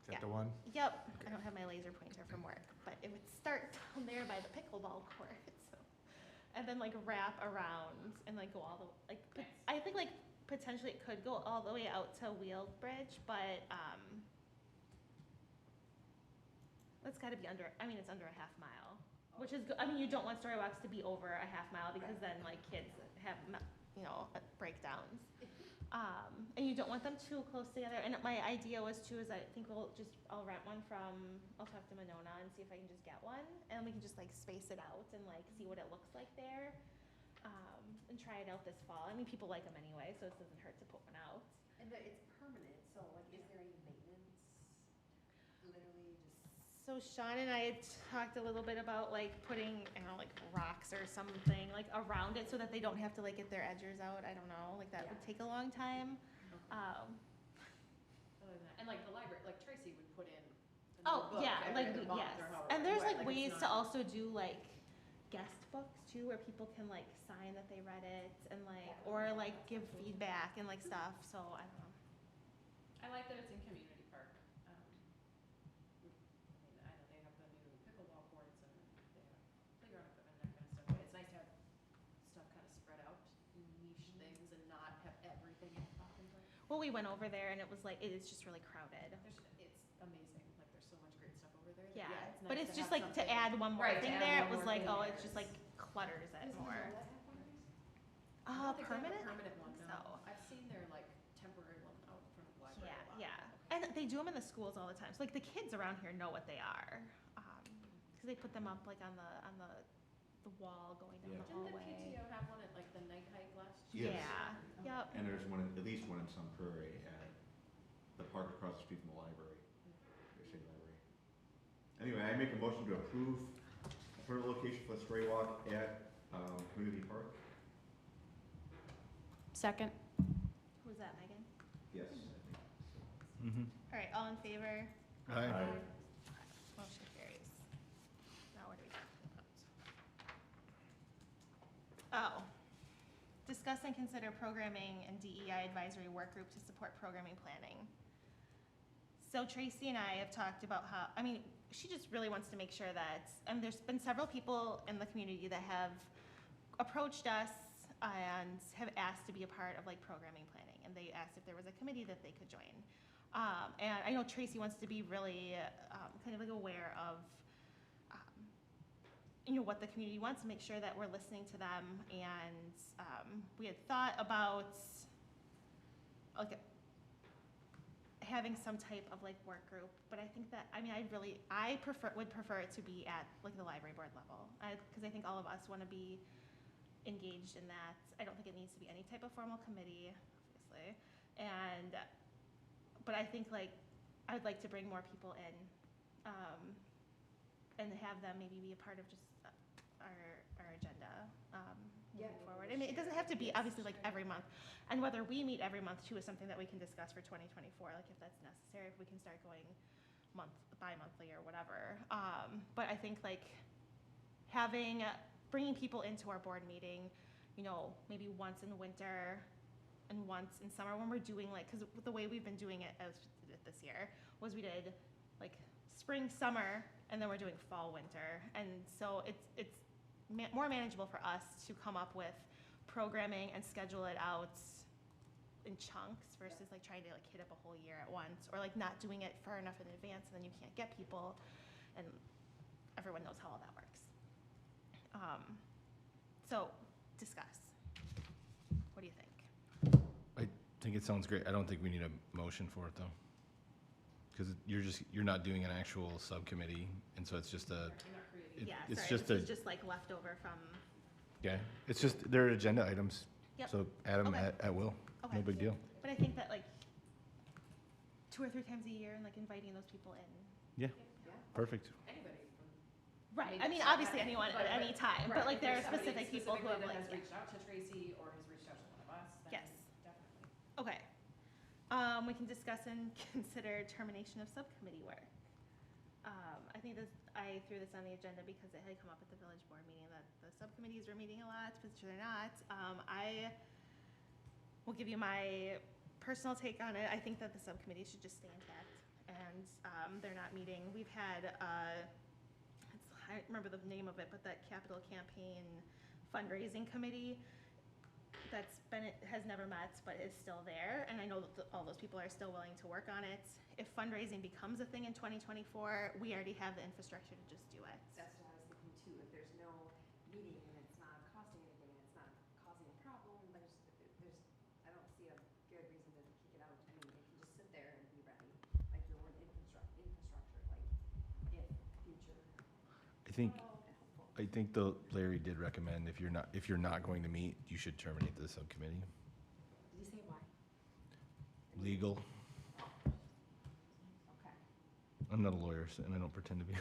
Is that the one?
yep, I don't have my laser pointer from work, but it would start down there by the pickleball court, so. And then like wrap around and like go all the, like,
Nice.
I think like potentially it could go all the way out to Wheeled Bridge, but, it's gotta be under, I mean, it's under a half mile, which is, I mean, you don't want story walks to be over a half mile because then like kids have, breakdowns. And you don't want them too close together. And my idea was too, is I think I'll rent one I'll talk to Monona and see if I can just get one. And we can just like space it out and like see what it looks like there. And try it out this fall. I mean, people like them anyway, so it doesn't hurt to put one out.
And but it's permanent, so like, is there any maintenance? Literally just.
So Sean and I had talked a little bit about like putting, I don't know, like rocks or something like around it so that they don't have to like get their edgers out. I don't know, like that would take a long time.
Other than that, and like the library, like Tracy would put in. a
Oh,
new book
yeah,
every
like,
other month
yes.
or however,
And there's
right,
like
it's
ways to
not-
also do like guest books too, where people can like sign that they read it and like, or like give feedback and like stuff, so I don't know.
I like that it's in community park. I mean, I know they have the new pickleball courts and they have playground equipment and that kind of stuff, but it's nice to have stuff kind of spread out, niche things and not have everything in Falcon Park.
Well, we went over there and it was like, it is just really crowded.
It's amazing, like there's so much great stuff over there. that,
Yeah,
nice
but it's
to
just
have
like to
something-
add one more
Right, to
thing
add
there, it
one
was
more
like,
thing
oh,
there
it just
is-
like clutters it more.
I don't think they have a
Permanent?
permanent one,
So.
no. I've seen their like temporary one out in front of the library a lot.
Yeah. And they do them in the schools all the time. So like the kids around here know what they are. Cause they put them up like on the wall going down
Yeah.
the
Didn't the
hallway.
PTO have one at like the night hike last year?
Yes.
Yeah, yep.
And there's one, at least one in Sun Prairie at the park across the street from the library, the state library. Anyway, I make a motion to approve a permanent location for the story walk at, Community Park.
Second.
Who's that, Megan?
Yes, I think.
Mm-hmm.
All right, all in favor?
Aye.
Motion carries. Now what are we talking about? Oh. Discuss and consider programming and DEI advisory work group to support programming planning. So Tracy and I have talked about how, I mean, she just really wants to make sure that, and there's been several people in the community that have approached us and have asked to be a part of like programming planning, and they asked if there was a committee that they could join. And I know Tracy wants to be really kind of like aware of, what the community wants, to make sure that we're listening to them. And we had thought about like having some type of like work group, but I think that, I mean, would prefer it to be at like the library board level, because I think all of us want to be engaged in that. I don't think it needs to be any type of formal committee, obviously. But I think like, I would like to bring more people in, and have them maybe be a part of just our agenda, moving forward. I mean, it doesn't have to be obviously like every month, and whether we meet every month too is something that we can discuss for 2024, like if that's necessary, if we can start going bi-monthly or whatever. But I think like bringing people into our board meeting, maybe once in the winter and once in summer when we're doing like, because the way we've been doing it this year was we did like spring, summer, and then we're doing fall, winter. And so it's more manageable for us to come up with programming and schedule it out in chunks versus like trying to like hit up a whole year at once, or like not doing it far enough in advance and then you can't get people, and everyone knows how all that works. So discuss. What do you think?
I think it sounds great. I don't think we need a motion for it though. Because you're not doing an actual subcommittee, and so it's just
You're not creating.
Yeah,
it's
sorry,
just
this was just like leftover from,
yeah, it's just, they're agenda items.
Yep.
So add them
Okay.
at will,
okay.
no big deal.
But I think that like 2 or 3 times a year and like inviting those people in.
Yeah,
Perfect.
anybody from.
Right,
mean,
I mean,
it's not
obviously
that-
anyone
but-
at any time,
right,
but like
if
there are
there's somebody
specific people who have
specifically
like,
that has reached out to Tracy or has reached out to one of us, then
Yes.
definitely.
okay. We can discuss and consider termination of subcommittee work. I think this, I threw this on the agenda because it had come up at the village board meeting that the subcommittees were meeting a lot, but they're not. I will give you my personal take on it. I think that the subcommittee should just stay intact, and they're not meeting. We've had, I don't remember the name of it, but that capital campaign fundraising committee that's been, has never met, but is still there, and I know that all those people are still willing to work on it. If fundraising becomes a thing in 2024, we already have the infrastructure to just do it.
That's what I was thinking too, if there's no meeting and it's not costing anything and it's not causing a problem, I don't see a good reason to kick it out. I mean, it can just sit there and be ready, like your word infrastructure, like if future.
I think,
and helpful.
I think though Larry did recommend if you're not going to meet, you should terminate the subcommittee.
Did you say why?
Legal.
Okay.
I'm not a lawyer, and I don't pretend to be.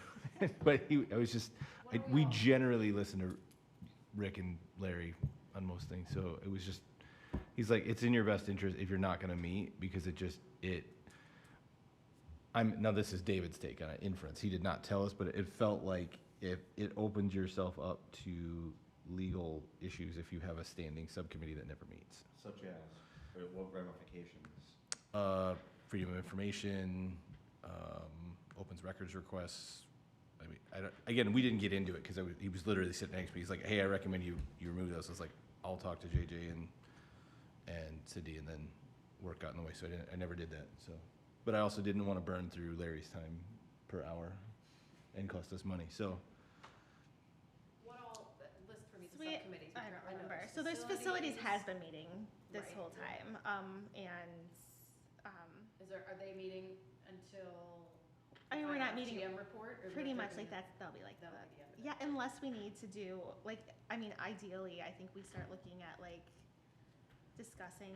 But we generally listen to Rick and Larry on most things. So it was just, he's like, it's in your best interest if you're not going to meet, because now this is David's take on it, inference. He did not tell us, but it felt like if it opens yourself up to legal issues if you have a standing subcommittee that never meets.
Such as, or what ramifications?
Freedom of information, opens records requests. I mean, again, we didn't get into it because he was literally sitting next to me. He's like, "Hey, I recommend you remove those." I was like, "I'll talk to JJ and Cindy," and then work got in the way, so I never did that. So, but I also didn't want to burn through Larry's time per hour and cost us money. So,
What all, list for me the
Sweet.
subcommittees.
I don't
know
remember.
there's
So there's facilities has been meeting this
Right.
whole time, and
Are they meeting until?
I mean, we're not
final
meeting
GM report? Or
pretty
they're
much like
gonna-
that'll be like
That'll be the end of it.
yeah, unless we need to do like, I mean, ideally, I think we start looking at like discussing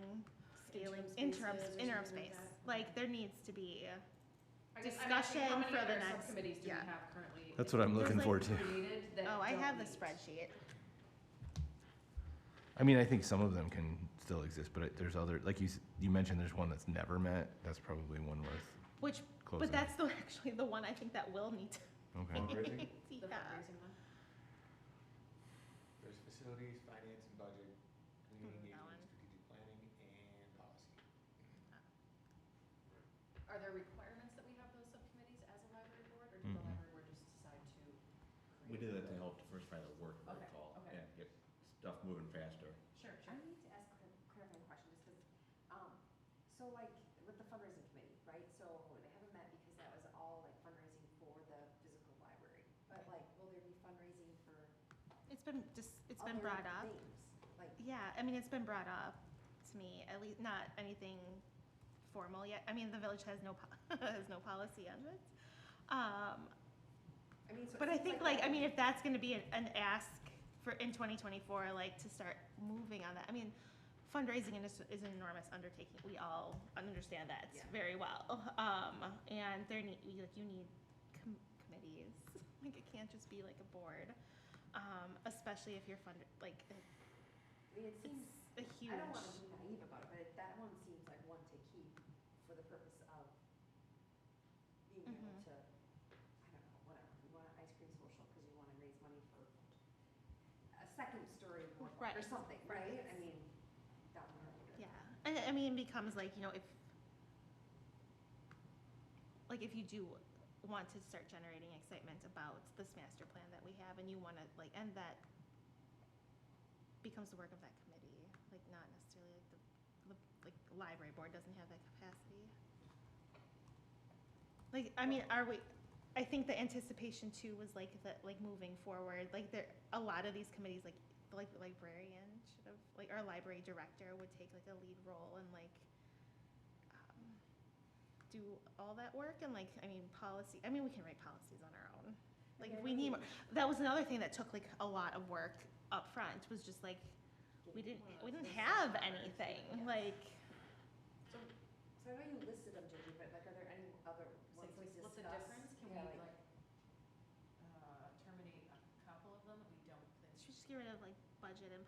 scaling
Interim spaces or
interim
something like
space.
that?
Like there needs to be
I guess I'm asking,
discussion
how many
for the
other
next-
subcommittees do we
yeah.
have currently?
That's what I'm
There's
looking
like
forward to.
created that
oh, I
don't
have the
meet?
spreadsheet.
I mean, I think some of them can still exist, but there's other, like you mentioned, there's one that's never met. That's probably one worth
Which,
closing.
but that's actually the one I think that will need to.
Okay.
Fundraising?
The
Yeah.
fundraising one?
There's facilities, finance and budget, community
That
engagement,
one.
strategic planning, and policy.
Are there requirements that we have those subcommittees as a library board, or did the
Mm-mm.
library board just decide to?
We
create
did that to
them?
help diversify the work, if I
Okay,
recall,
okay.
and get stuff moving faster.
Sure,
I need to ask a clarifying question, just because, so like with the fundraising committee, right? So they haven't met because that was all like fundraising for the physical library. But like, will there be fundraising for
It's been
other
brought up.
things? Like,
Yeah, I mean, it's been brought up to me, at least not anything formal yet. I mean, the village has no has no policy on it.
I mean, so it
But I
seems
think I mean, if that's gonna be an ask for in 2024, like to start moving on that. I mean, fundraising is an enormous undertaking. We all understand that
Yeah.
very well. And you need committees. Like it can't just be like a board. Especially if you're
I mean, it seems,
it's a huge.
I don't wanna be naive about it, but that one seems like one to keep for the purpose of being able
Mhm.
to, I don't know, whatever. You want an ice cream social because you wanna raise money for a second story boardwalk or
Right,
something, right?
right.
I mean, down the road.
Yeah, and I mean, it becomes like, if you do want to start generating excitement about this master plan that we have, and you want to and that becomes the work of that committee, like not necessarily like the library board doesn't have that capacity. Like, I mean, I think the anticipation too was like moving forward, like a lot of these committees, like the librarian should have, like our library director would take like a lead role and do all that work, and I mean, policy, I mean, we can write policies on our own. Like if we need more, that was another thing that took like a lot of work up front, was just like, we didn't have anything, like.
So I know you listed them, JJ, but like, are there any other
So
ones
can we
to
split the
discuss?
difference? Can
Yeah,
we
like-
terminate a couple of them that we don't think?
Should we just get rid of like budget and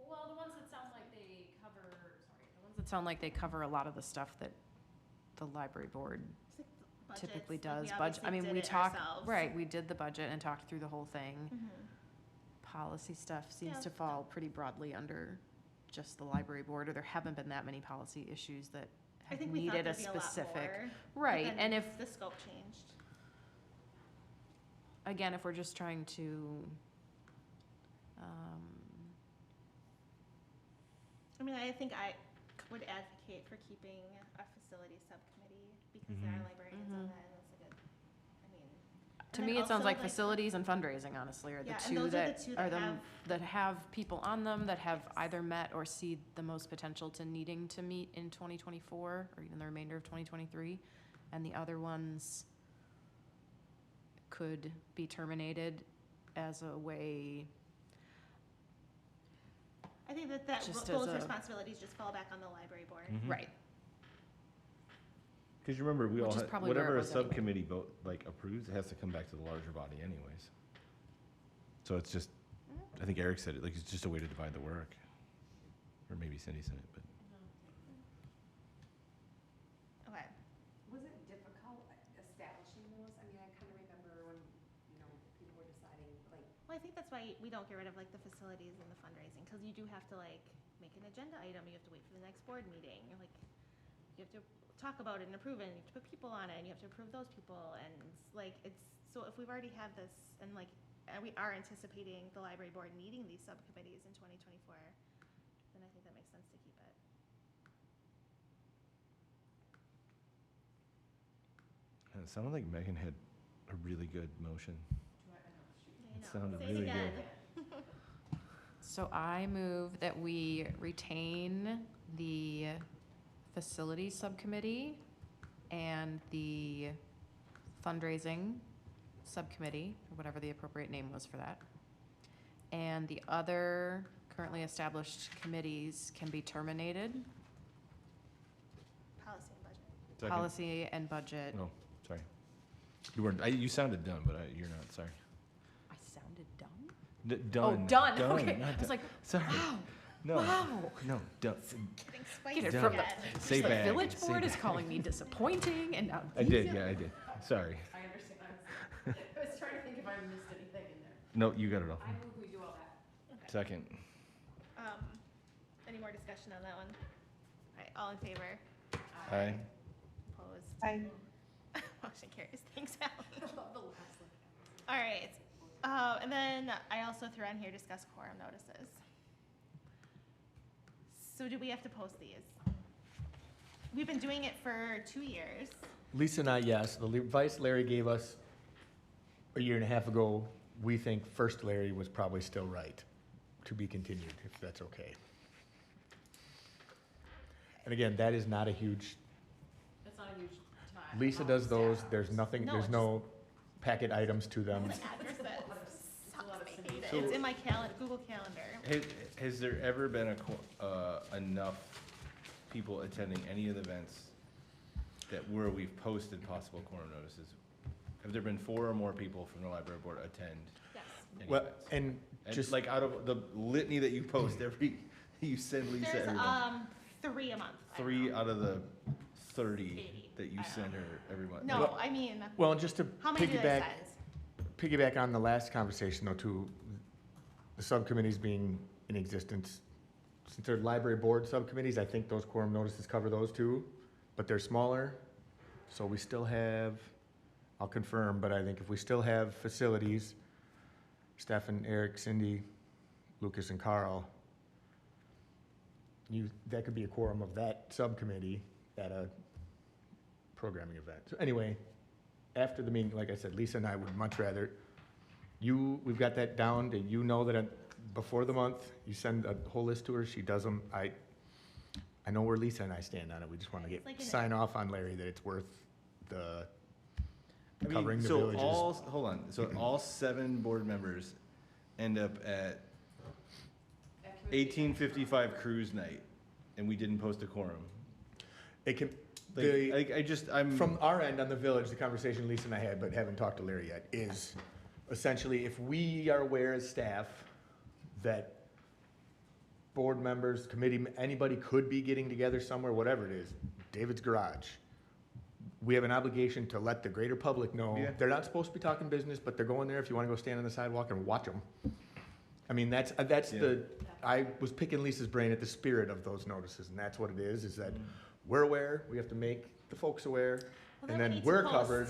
Well, the ones that sound like they cover, sorry, the ones that sound like they cover a lot of the stuff that the library board, typically
Budgets, like,
does.
we
Budget, I
obviously
mean,
did
we
it
talked,
ourselves.
right, we did the budget and talked through the whole thing.
Mhm.
Policy stuff seems
Yeah.
to fall pretty broadly under just the library board, or there haven't been that many policy issues that
I
have
think we thought
needed a
there'd be a lot
specific.
more, but
Right,
then
and if,
the scope changed.
again, if we're just trying to,
I mean, I think I would advocate for keeping a facility subcommittee because there are
Mhm.
librarians on that, and that's a good, I mean.
to
and
me,
then
it sounds
also,
like facilities and fundraising, honestly, are the
Yeah, and
two
those are the
that
two
are
that
the,
have-
that have people on them that have
Yes.
either met or see the most potential to needing to meet in 2024, or even the remainder of 2023. And the other ones could be terminated as a way,
I think that
Just
those
as a-
responsibilities just fall back on the library board.
Mhm.
right,
Cause you remember, we all
Which is
had,
probably where it
whatever a
was anyway.
subcommittee vote, like approves, it has to come back to the larger body anyways. So it's just, I think Eric said it, like, it's just a way to divide the work. Or maybe Cindy said it, but.
Okay.
Was it difficult establishing those? I mean, I kind of remember when, people were deciding, like,
Well, I think that's why we don't get rid of like the facilities and the fundraising, because you do have to like make an agenda item, you have to wait for the next board meeting, like, you have to talk about it and approve it, and you have to put people on it, and you have to approve those people, and like, it's, so if we've already had this, and like, and we are anticipating the library board needing these subcommittees in 2024, then I think that makes sense to keep it.
And it sounded like Megan had a really good motion.
I
It
know.
sounded
Say it
really
again.
so I move that we retain the facilities subcommittee and the fundraising subcommittee, or whatever the appropriate name was for that. And the other currently established committees can be terminated,
Policy and budget.
Second.
policy and budget.
Oh, sorry. You weren't, you sounded done, but you're not, sorry.
I sounded dumb?
Done.
Oh, done,
Done,
okay.
not
I was
done.
like,
Sorry.
wow,
No,
wow.
no, done.
Getting
Get
spicy
it
Done.
from the,
again.
Say
the
bag,
village
say
board is
bag.
calling me disappointing and now.
I did, yeah, I did. Sorry.
I understand. I was trying to think if I missed anything in there.
No, you got it all.
I move we do all that.
Okay.
Second.
Any more discussion on that one? All right, all in favor?
Aye.
Opposed?
I,
Motion carries. Thanks, Al.
I love the last one.
All right, and then I also threw on here discuss quorum notices. So do we have to post these? We've been doing it for 2 years.
Lisa and I, yes. The advice Larry gave us a year and a half ago, we think first Larry was probably still right, to be continued, if that's okay. And again, that is not a huge,
It's not a huge time.
Lisa does those, there's nothing,
No,
there's
it's
no packet items to them.
The address that sucks, I hate it.
So-
It's in my Google Calendar.
Has there ever been enough people attending any of the events where we've posted possible quorum notices? Have there been 4 or more people from the library board attend
Yes.
any
Well,
events?
and
And
just,
like out of the litany that you post you send Lisa
There's,
every month.
3 a month. I don't
3
know.
out of the 30
80,
that you
I don't
send
know.
her every month.
No, I mean,
well, just to
how many do they
piggyback,
send?
piggyback on the last conversation though, too, the subcommittees being in existence, since they're library board subcommittees, I think those quorum notices cover those too, but they're smaller, so we still have, I'll confirm, but I think if we still have facilities, Stefan, Eric, Cindy, Lucas, and Carl, that could be a quorum of that subcommittee at a programming event. So anyway, after the meeting, like I said, Lisa and I would much rather, we've got that down, that that before the month, you send a whole list to her, she does them. I know where Lisa and I stand on it, we just want to
It's like
sign off on Larry that it's worth the
I mean,
covering the
so
villages.
hold on, so all 7 board members end up at 1855 cruise night, and we didn't post a quorum.
It can,
Like,
the,
I'm.
from our end on the village, the conversation Lisa and I had, but haven't talked to Larry yet, is essentially if we are aware as staff that board members, committee, anybody could be getting together somewhere, whatever it is, David's garage, we have an obligation to let the greater public know.
Yeah.
They're not supposed to be talking business, but they're going there if you wanna go stand on the sidewalk and watch them. I mean, that's
Yeah.
I was picking Lisa's brain at the spirit of those notices, and that's what it is that we're aware, we have to make the folks aware,
Well,
and
then we
then
need to
we're
post-
covered.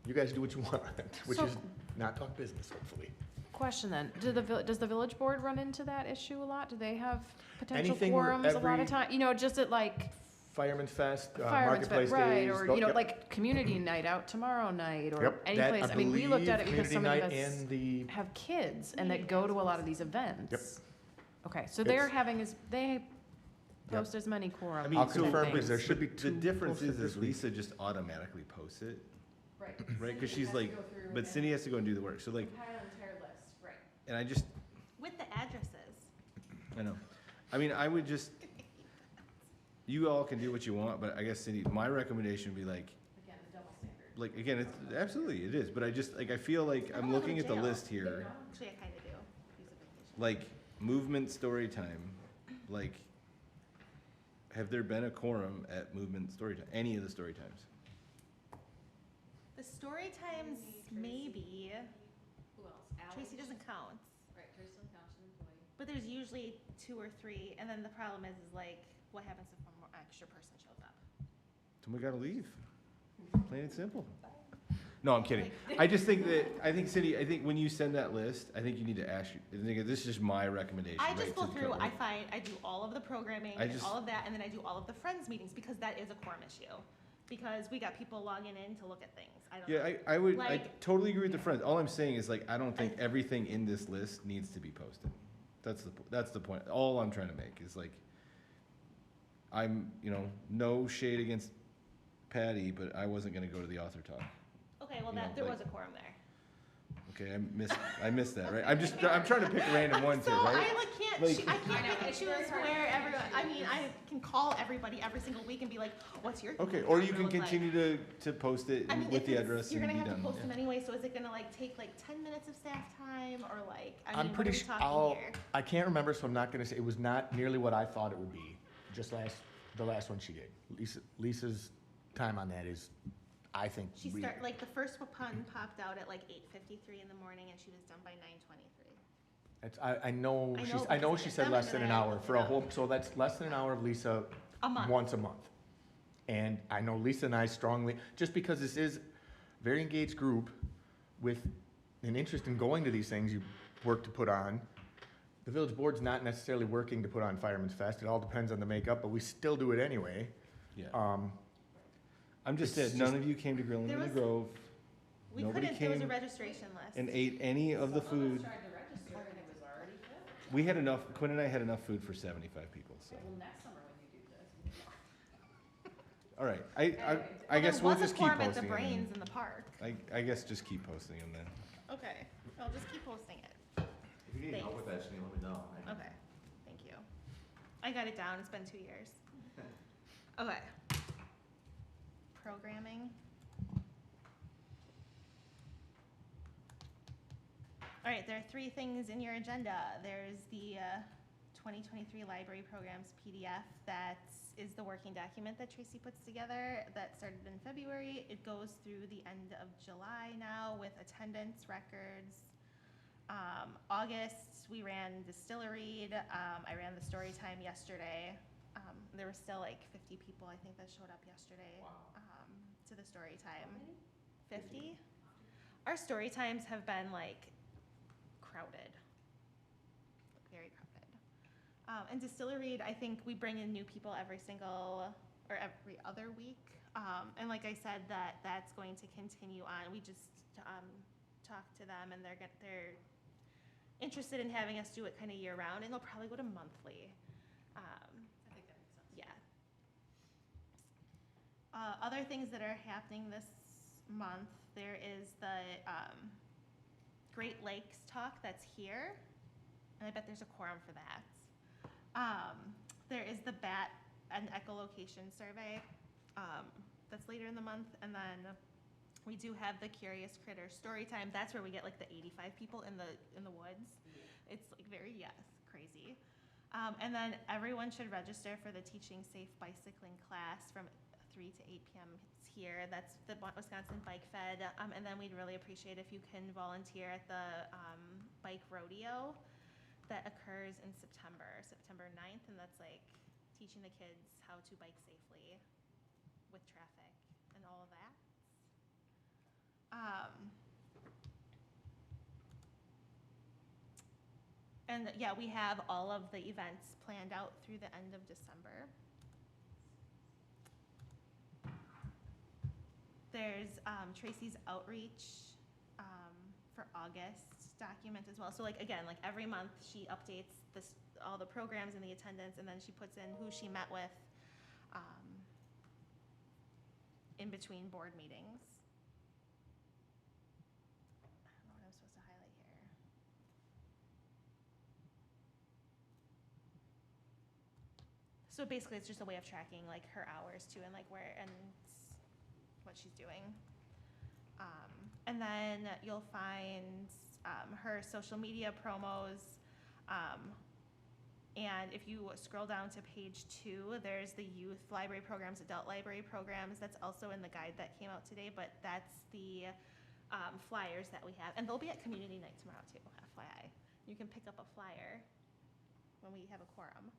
You guys do what you want, which
So-
is not talk business, hopefully.
Question then, does the village board run into that issue a lot? Do they have potential
Anything where
quorums a lot
every-
of time? You know, just at like
Fireman's Fest,
Fireman's
Marketplace
Fest, right,
Days.
or,
go-
you know,
yep.
like community night out tomorrow night, or
Yep,
any
that,
place.
I
I mean, we looked at it
believe
because some of
community
us
night and the,
have kids and that go to a lot of these events. Okay, so
It's-
they're they post as many quorums.
I mean,
I'll
so-
confirm
and
because there
things.
should be
The
two
difference
posted
is
this week.
Lisa just automatically posts it,
Right.
right? Cause she's like, but Cindy has to go and do the work, so like,
Compile an entire list, right.
and I just,
With the addresses.
I know. I mean, I would just, you all can do what you want, but I guess Cindy, my recommendation would be like,
Again, the double standard.
like, again, it's, absolutely, it is, but I just, like, I feel like,
I don't
I'm
wanna go
looking
to
at the
jail.
list here,
Actually, I kind of do. Use a vacation.
like, movement story time, like, have there been a quorum at movement story time, any of the story times?
The story times, maybe.
Who else?
Tracy doesn't count.
Right, Tracy doesn't count, she's an employee.
But there's usually 2 or 3, and then the problem is like, what happens if one more extra person shows up?
Then we gotta leave, plain and simple. No, I'm kidding. I just think that, Cindy, I think when you send that list, I think you need to ask, this is just my recommendation,
I
right,
just go
to the
through,
company.
I do all of the programming
I
and
just-
all of that, and then I do all of the Friends meetings, because that is a quorum issue. Because we got people logging in to look at things. I don't know.
Yeah, I would, I
Like-
totally agree with the friends. All I'm saying is like, I don't think everything in this list needs to be posted. That's the point. All I'm trying to make is like, I'm, no shade against Patty, but I wasn't gonna go to the author talk.
Okay, well,
you know,
there
like-
was a quorum there.
Okay, I missed that, right? I'm trying to pick random ones here,
So
right?
I like can't,
Like-
I can't pick and choose where everyone, I mean, I can call everybody every single week and be like, what's your?
Okay,
calendar
or you can
look like?
continue to post it
I mean,
with
if
the
it's-
address
you're
and
gonna
be
have to
done.
post them anyway, so is it gonna like take like 10 minutes of staff time, or like, I
I'm
mean, what are
pretty
we
sure,
talking here?
I can't remember, so I'm not gonna say, it was not nearly what I thought it would be, the last one she did. Lisa's time on that is, I think,
She like, the first one popped out at like 8:53 in the morning, and she was done by 9:23.
it's, I know,
I
she's,
know
I know
because
she
it's
said
them,
less
and
than
then
an
I
hour
looked
for
it
a
up.
whole, so that's less than an hour of Lisa
A month.
once a month. And I know Lisa and I strongly, just because this is a very engaged group with an interest in going to these things you work to put on, the village board's not necessarily working to put on Fireman's Fest. It all depends on the makeup, but we still do it anyway.
Yeah.
Um,
I'm just
it's
saying, none of you came to Grilling
There
in the
was-
Grove
We
Nobody
couldn't, there was a
came
registration list.
and ate any of the food.
tried to register and it was already filled.
We had enough, Quinn and I had enough food for 75 people, so.
Well, next summer when you do this.
All right,
Anyway.
I guess we'll just keep
There was a
posting
quorum at the
them.
Brains in the park.
I guess just keep posting them then.
Okay, I'll just keep posting it.
If you need help
Thanks.
with that, Cindy, let me know.
Okay, thank you. I got it down, it's been 2 years. Okay. Programming. All right, there are 3 things in your agenda. There's the 2023 library programs PDF. That is the working document that Tracy puts together that started in February. It goes through the end of July now with attendance records. August, we ran Distillery. I ran the story time yesterday. There were still like 50 people, I think, that showed up yesterday to the story time. 50? Our story times have been like crowded, very crowded. And Distillery, I think we bring in new people every other week. And like I said, that's going to continue on. We just talked to them, and they're interested in having us do it kind of year round, and they'll probably go to monthly.
I think that makes sense.
Yeah. Other things that are happening this month, there is the Great Lakes talk that's here, and I bet there's a quorum for that. There is the bat and echolocation survey that's later in the month, and then we do have the Curious Critter story time. That's where we get like the 85 people in the woods. It's like very crazy. And then everyone should register for the Teaching Safe Bicycling class from 3 to 8 p.m. It's here. That's the Wisconsin Bike Fed. And then we'd really appreciate if you can volunteer at the bike rodeo that occurs in September 9th. And that's like teaching the kids how to bike safely with traffic and all of that. And yeah, we have all of the events planned out through the end of December. There's Tracy's outreach for August document as well. So like again, like every month she updates this, all the programs and the attendance, and then she puts in who she met with in between board meetings. I don't know what I'm supposed to highlight here. So basically, it's just a way of tracking like her hours too, and like where and what she's doing. And then you'll find her social media promos. And if you scroll down to page 2, there's the youth library programs, adult library programs. That's also in the guide that came out today, but that's the flyers that we have. And they'll be at community night tomorrow too, FYI. You can pick up a flyer when we have a quorum.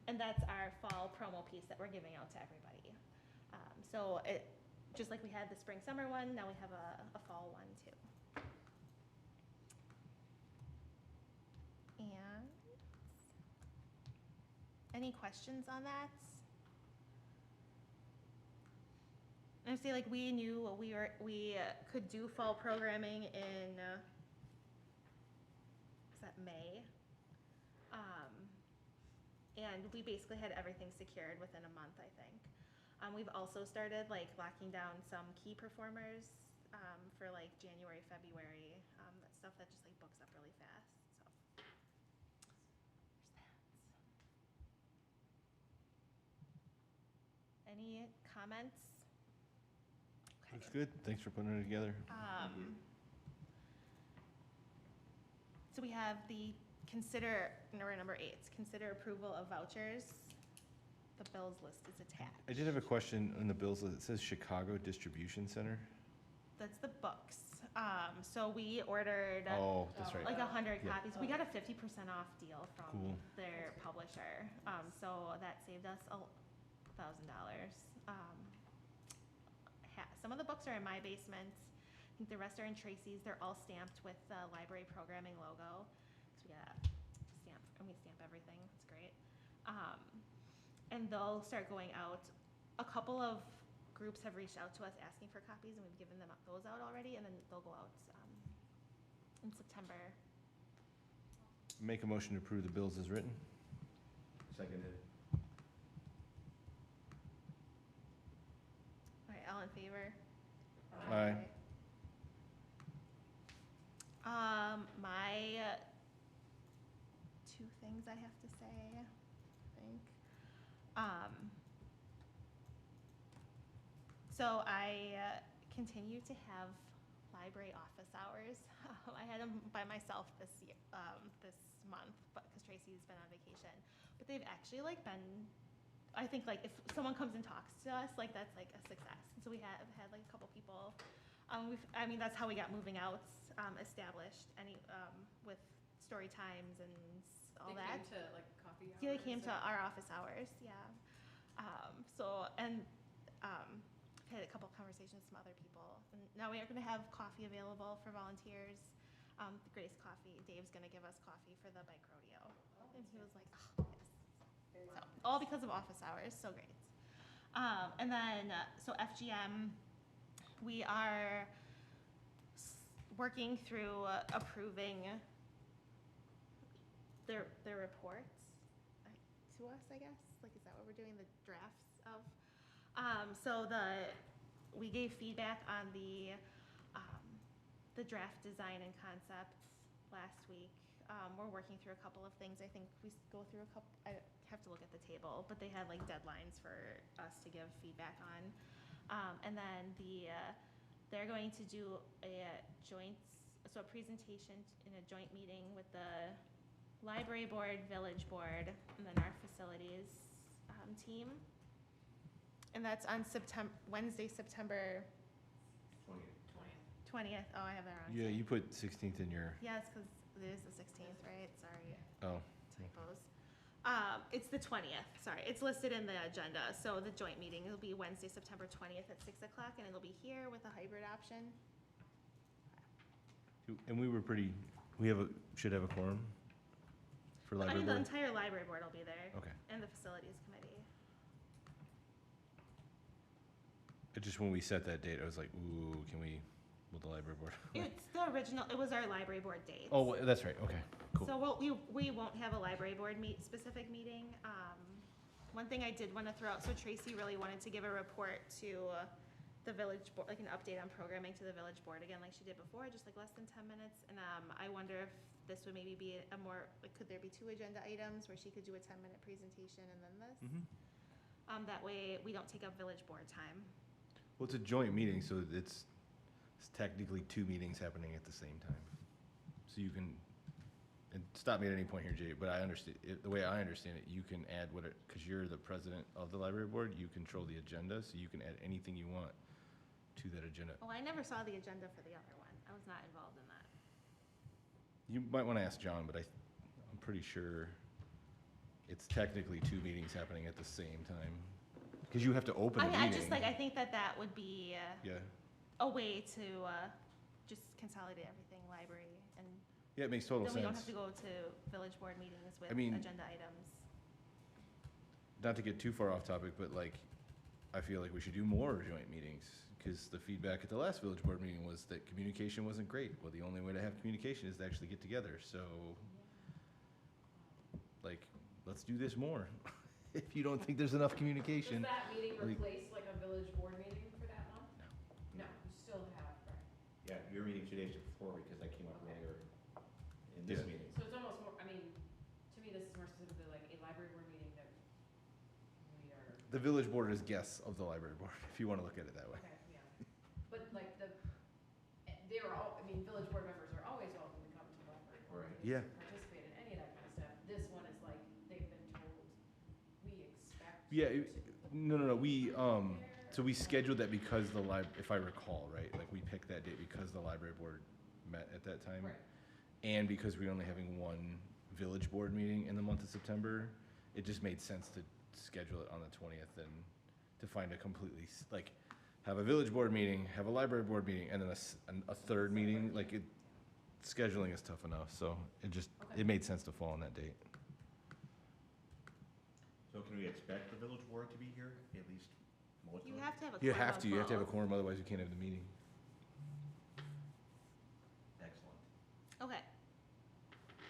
And that's our fall promo piece that we're giving out to everybody. So it, just like we had the spring summer one, now we have a fall one too. And any questions on that? And I say like we knew we could do fall programming in is that May? And we basically had everything secured within a month, I think. We've also started like locking down some key performers for like January, February, that stuff that just like books up really fast. So there's that. Any comments?
That's good. Thanks for putting it together.
So we have the number 8, consider approval of vouchers. The bills list is attached.
I did have a question on the bills. It says Chicago Distribution Center.
That's the books. So we ordered
Oh, that's right.
like 100
Yeah.
copies. We got a 50% off deal from
Cool.
their publisher. So that saved us $1,000. Some of the books are in my basement. I think the rest are in Tracy's. They're all stamped with the library programming logo. So we got stamp, and we stamp everything. It's great. And they'll start going out. A couple of groups have reached out to us asking for copies, and we've given them those out already, and then they'll go out in September.
Make a motion to approve the bills as written.
Seconded.
All right, all in favor?
Aye.
My 2 things I have to say, I think. So I continue to have library office hours. I had them by myself this year, this month, but because Tracy's been on vacation. But they've actually like been, I think like if someone comes and talks to us, like that's like a success. And so we have had like a couple people. I mean that's how we got moving outs established. With story times and all
They
that.
came to like coffee hours.
Yeah, they came to our office hours. Yeah. I've had a couple conversations with some other people, and now we are going to have coffee available for volunteers. The Grace Coffee. Dave's going to give us coffee for the bike rodeo, and he was like, "Oh, yes." So all because of office hours. So great. And then so FGM, we are working through approving their reports to us, I guess. Like, is that what we're doing? The drafts of. We gave feedback on the draft design and concepts last week. We're working through a couple of things. I think we go through a couple. I have to look at the table, but they had like deadlines for us to give feedback on. And then they're going to do a presentation in a joint meeting with the library board, village board, and then our facilities team. And that's on Wednesday, September
20th.
20th. Oh, I have that wrong.
Yeah, you put 16th in your,
Yes, because it is the 16th, right? Sorry.
oh,
Typos. It's the 20th, sorry. It's listed in the agenda. So the joint meeting, it'll be Wednesday, September 20th at 6 o'clock, and it'll be here with a hybrid option.
and should have a quorum for
I
library
mean, the
board?
entire library board will be there,
Okay.
and the facilities committee.
It just, when we set that date, I was like, ooh, will the library board?
It's the original, it was our library board date.
Oh, that's right, okay, cool.
So we won't have a library board specific meeting. One thing I did want to throw out, so Tracy really wanted to give a report to the village board, like an update on programming to the village board, again, like she did before, just like less than 10 minutes. And I wonder if this would maybe be a more, like, could there be 2 agenda items where she could do a 10-minute presentation and then this?
Mhm.
That way we don't take up village board time.
Well, it's a joint meeting, so it's technically 2 meetings happening at the same time. So you can, and stop me at any point here, Jay, but I understand, the way I understand it, you can add because you're the president of the library board, you control the agenda, so you can add anything you want to that agenda.
Oh, I never saw the agenda for the other one. I was not involved in that.
You might want to ask John, but I'm pretty sure it's technically 2 meetings happening at the same time. Because you have to open the
I
meeting.
just I think that would be
Yeah,
a way to just consolidate everything, library, and
yeah, it makes total
then we don't have
sense.
to go to village board meetings with
I mean-
agenda items.
Not to get too far off topic, but like, I feel like we should do more joint meetings. Because the feedback at the last village board meeting was that communication wasn't great. Well, the only way to have communication is to actually get together, so, like, let's do this more. If you don't think there's enough communication.
Does that meeting
like-
replace like a village board meeting for that one? No, you still have, right.
Yeah, your meeting 2 days before, because that came up earlier in this
Yeah.
meeting.
So it's almost more, I mean, to me, this is more specifically like a library board meeting that we are,
The village board is guests of the library board, if you want to look at it that way.
okay, yeah. But like they are all, I mean, village board members are always welcome to come to library board
Right.
meetings
Yeah.
and participate in any of that kind of stuff. This one is like, they've been told, we expect
Yeah,
you
no, we,
to.
so we scheduled that because if I recall, right, like we picked that date because the library board met at that time.
Right.
And because we're only having 1 village board meeting in the month of September, it just made sense to schedule it on the 20th and to find a completely, like, have a village board meeting, have a library board meeting, and then a third meeting, like, scheduling is tough enough, so
Okay.
it made sense to fall on that date.
So can we expect the village board to be here, at least most of
You
them?
have to have a
You
quorum
have
of
to have a
both.
quorum, otherwise you can't have the meeting.
Excellent.
Okay.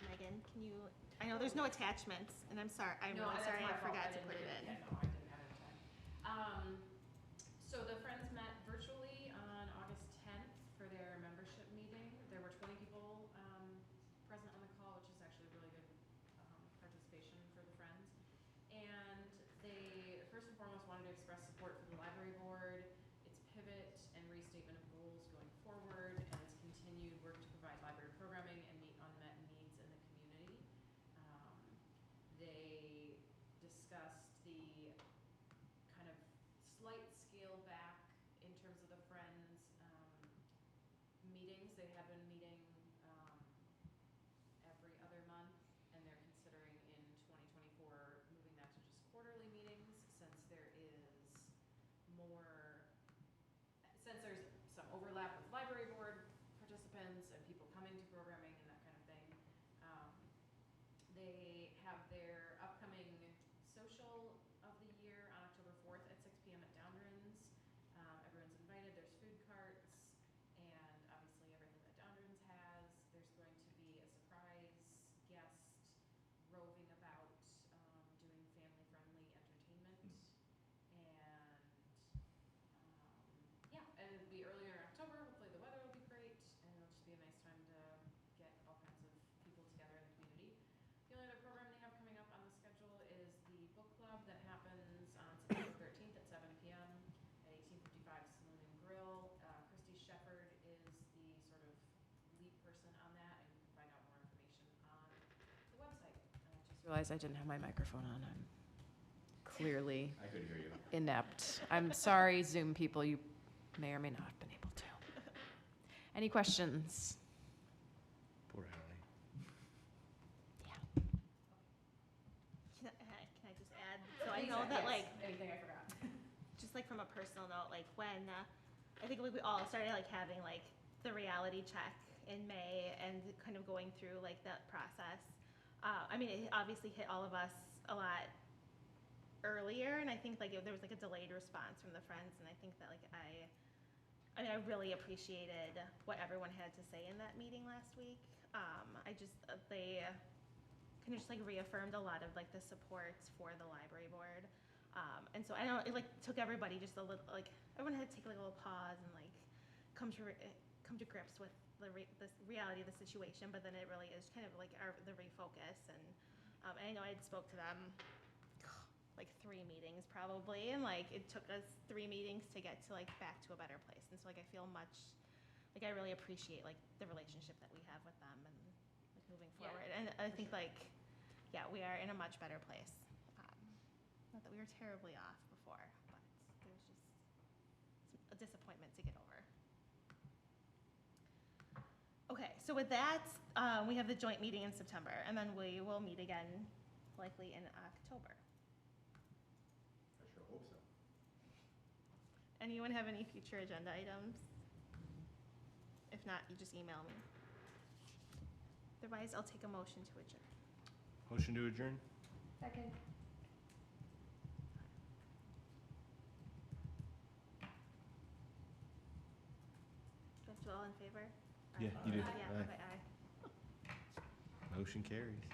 Megan, can you, I know there's no attachments, and I'm sorry, I'm
No,
really
that's
sorry
my
I
fault.
forgot to
didn't
put it
do
in.
Yeah, no, I didn't have it in time. So the Friends met virtually on August 10th for their membership meeting. There were 20 people present on the call, which is actually really good participation for the Friends. And they, first and foremost, wanted to express support for the library board, its pivot and restatement of goals going forward, and its continued work to provide library programming and meet unmet needs in the community. They discussed the kind of slight scale back in terms of the Friends meetings. They had been meeting every other month, and they're considering in 2024 moving that to just quarterly meetings since there's some overlap with library board participants and people coming to programming and that kind of thing. They have their upcoming social of the year on October 4th at 6 p.m. at Downrins. Everyone's invited. There's food carts and obviously everything that Downrins has. There's going to be a surprise guest roving about doing family-friendly entertainment. And yeah, and it'll be earlier in October. Hopefully the weather will be great, and it'll just be a nice time to get all kinds of people together in the community. The only other program they have coming up on the schedule is the book club that happens on September 13th at 7 p.m. at 1855 Saloon and Grill. Christy Shepard is the sort of lead person on that, and you can find out more information on the website. And I just realized I didn't have my microphone on. I'm clearly
I could hear you.
inept. I'm sorry, Zoom people, you may or may not have been able to. Any questions?
Poor Ally.
Can I just add, so I know that like,
Anything I forgot?
just like from a personal note, like when, I think we all started like having like the reality check in May and kind of going through like that process. I mean, it obviously hit all of us a lot earlier, and I think like there was like a delayed response from the friends, and I think that like I mean, I really appreciated what everyone had to say in that meeting last week. I just, they kind of just like reaffirmed a lot of like the supports for the library board. And so I know it like took everybody just a little, like everyone had to take like a little pause and like come to grips with the reality of the situation, but then it really is kind of like the refocus. And I know I had spoke to them like 3 meetings probably, and like it took us 3 meetings to get to like back to a better place. And so like I feel much like I really appreciate like the relationship that we have with them and like moving
Yeah,
forward. And I think like yeah, we are in a much better place. Not that we were terribly off before, but there was just a disappointment to get over. Okay, so with that, we have the joint meeting in September, and then we will meet again likely in October.
I sure hope so.
Anyone have any future agenda items? If not, you just email me. Otherwise, I'll take a motion to adjourn.
Motion to adjourn?
Second.
Do I have to all in favor?
Yeah, you do.
Yeah,
Aye.
okay, aye.
Motion carries.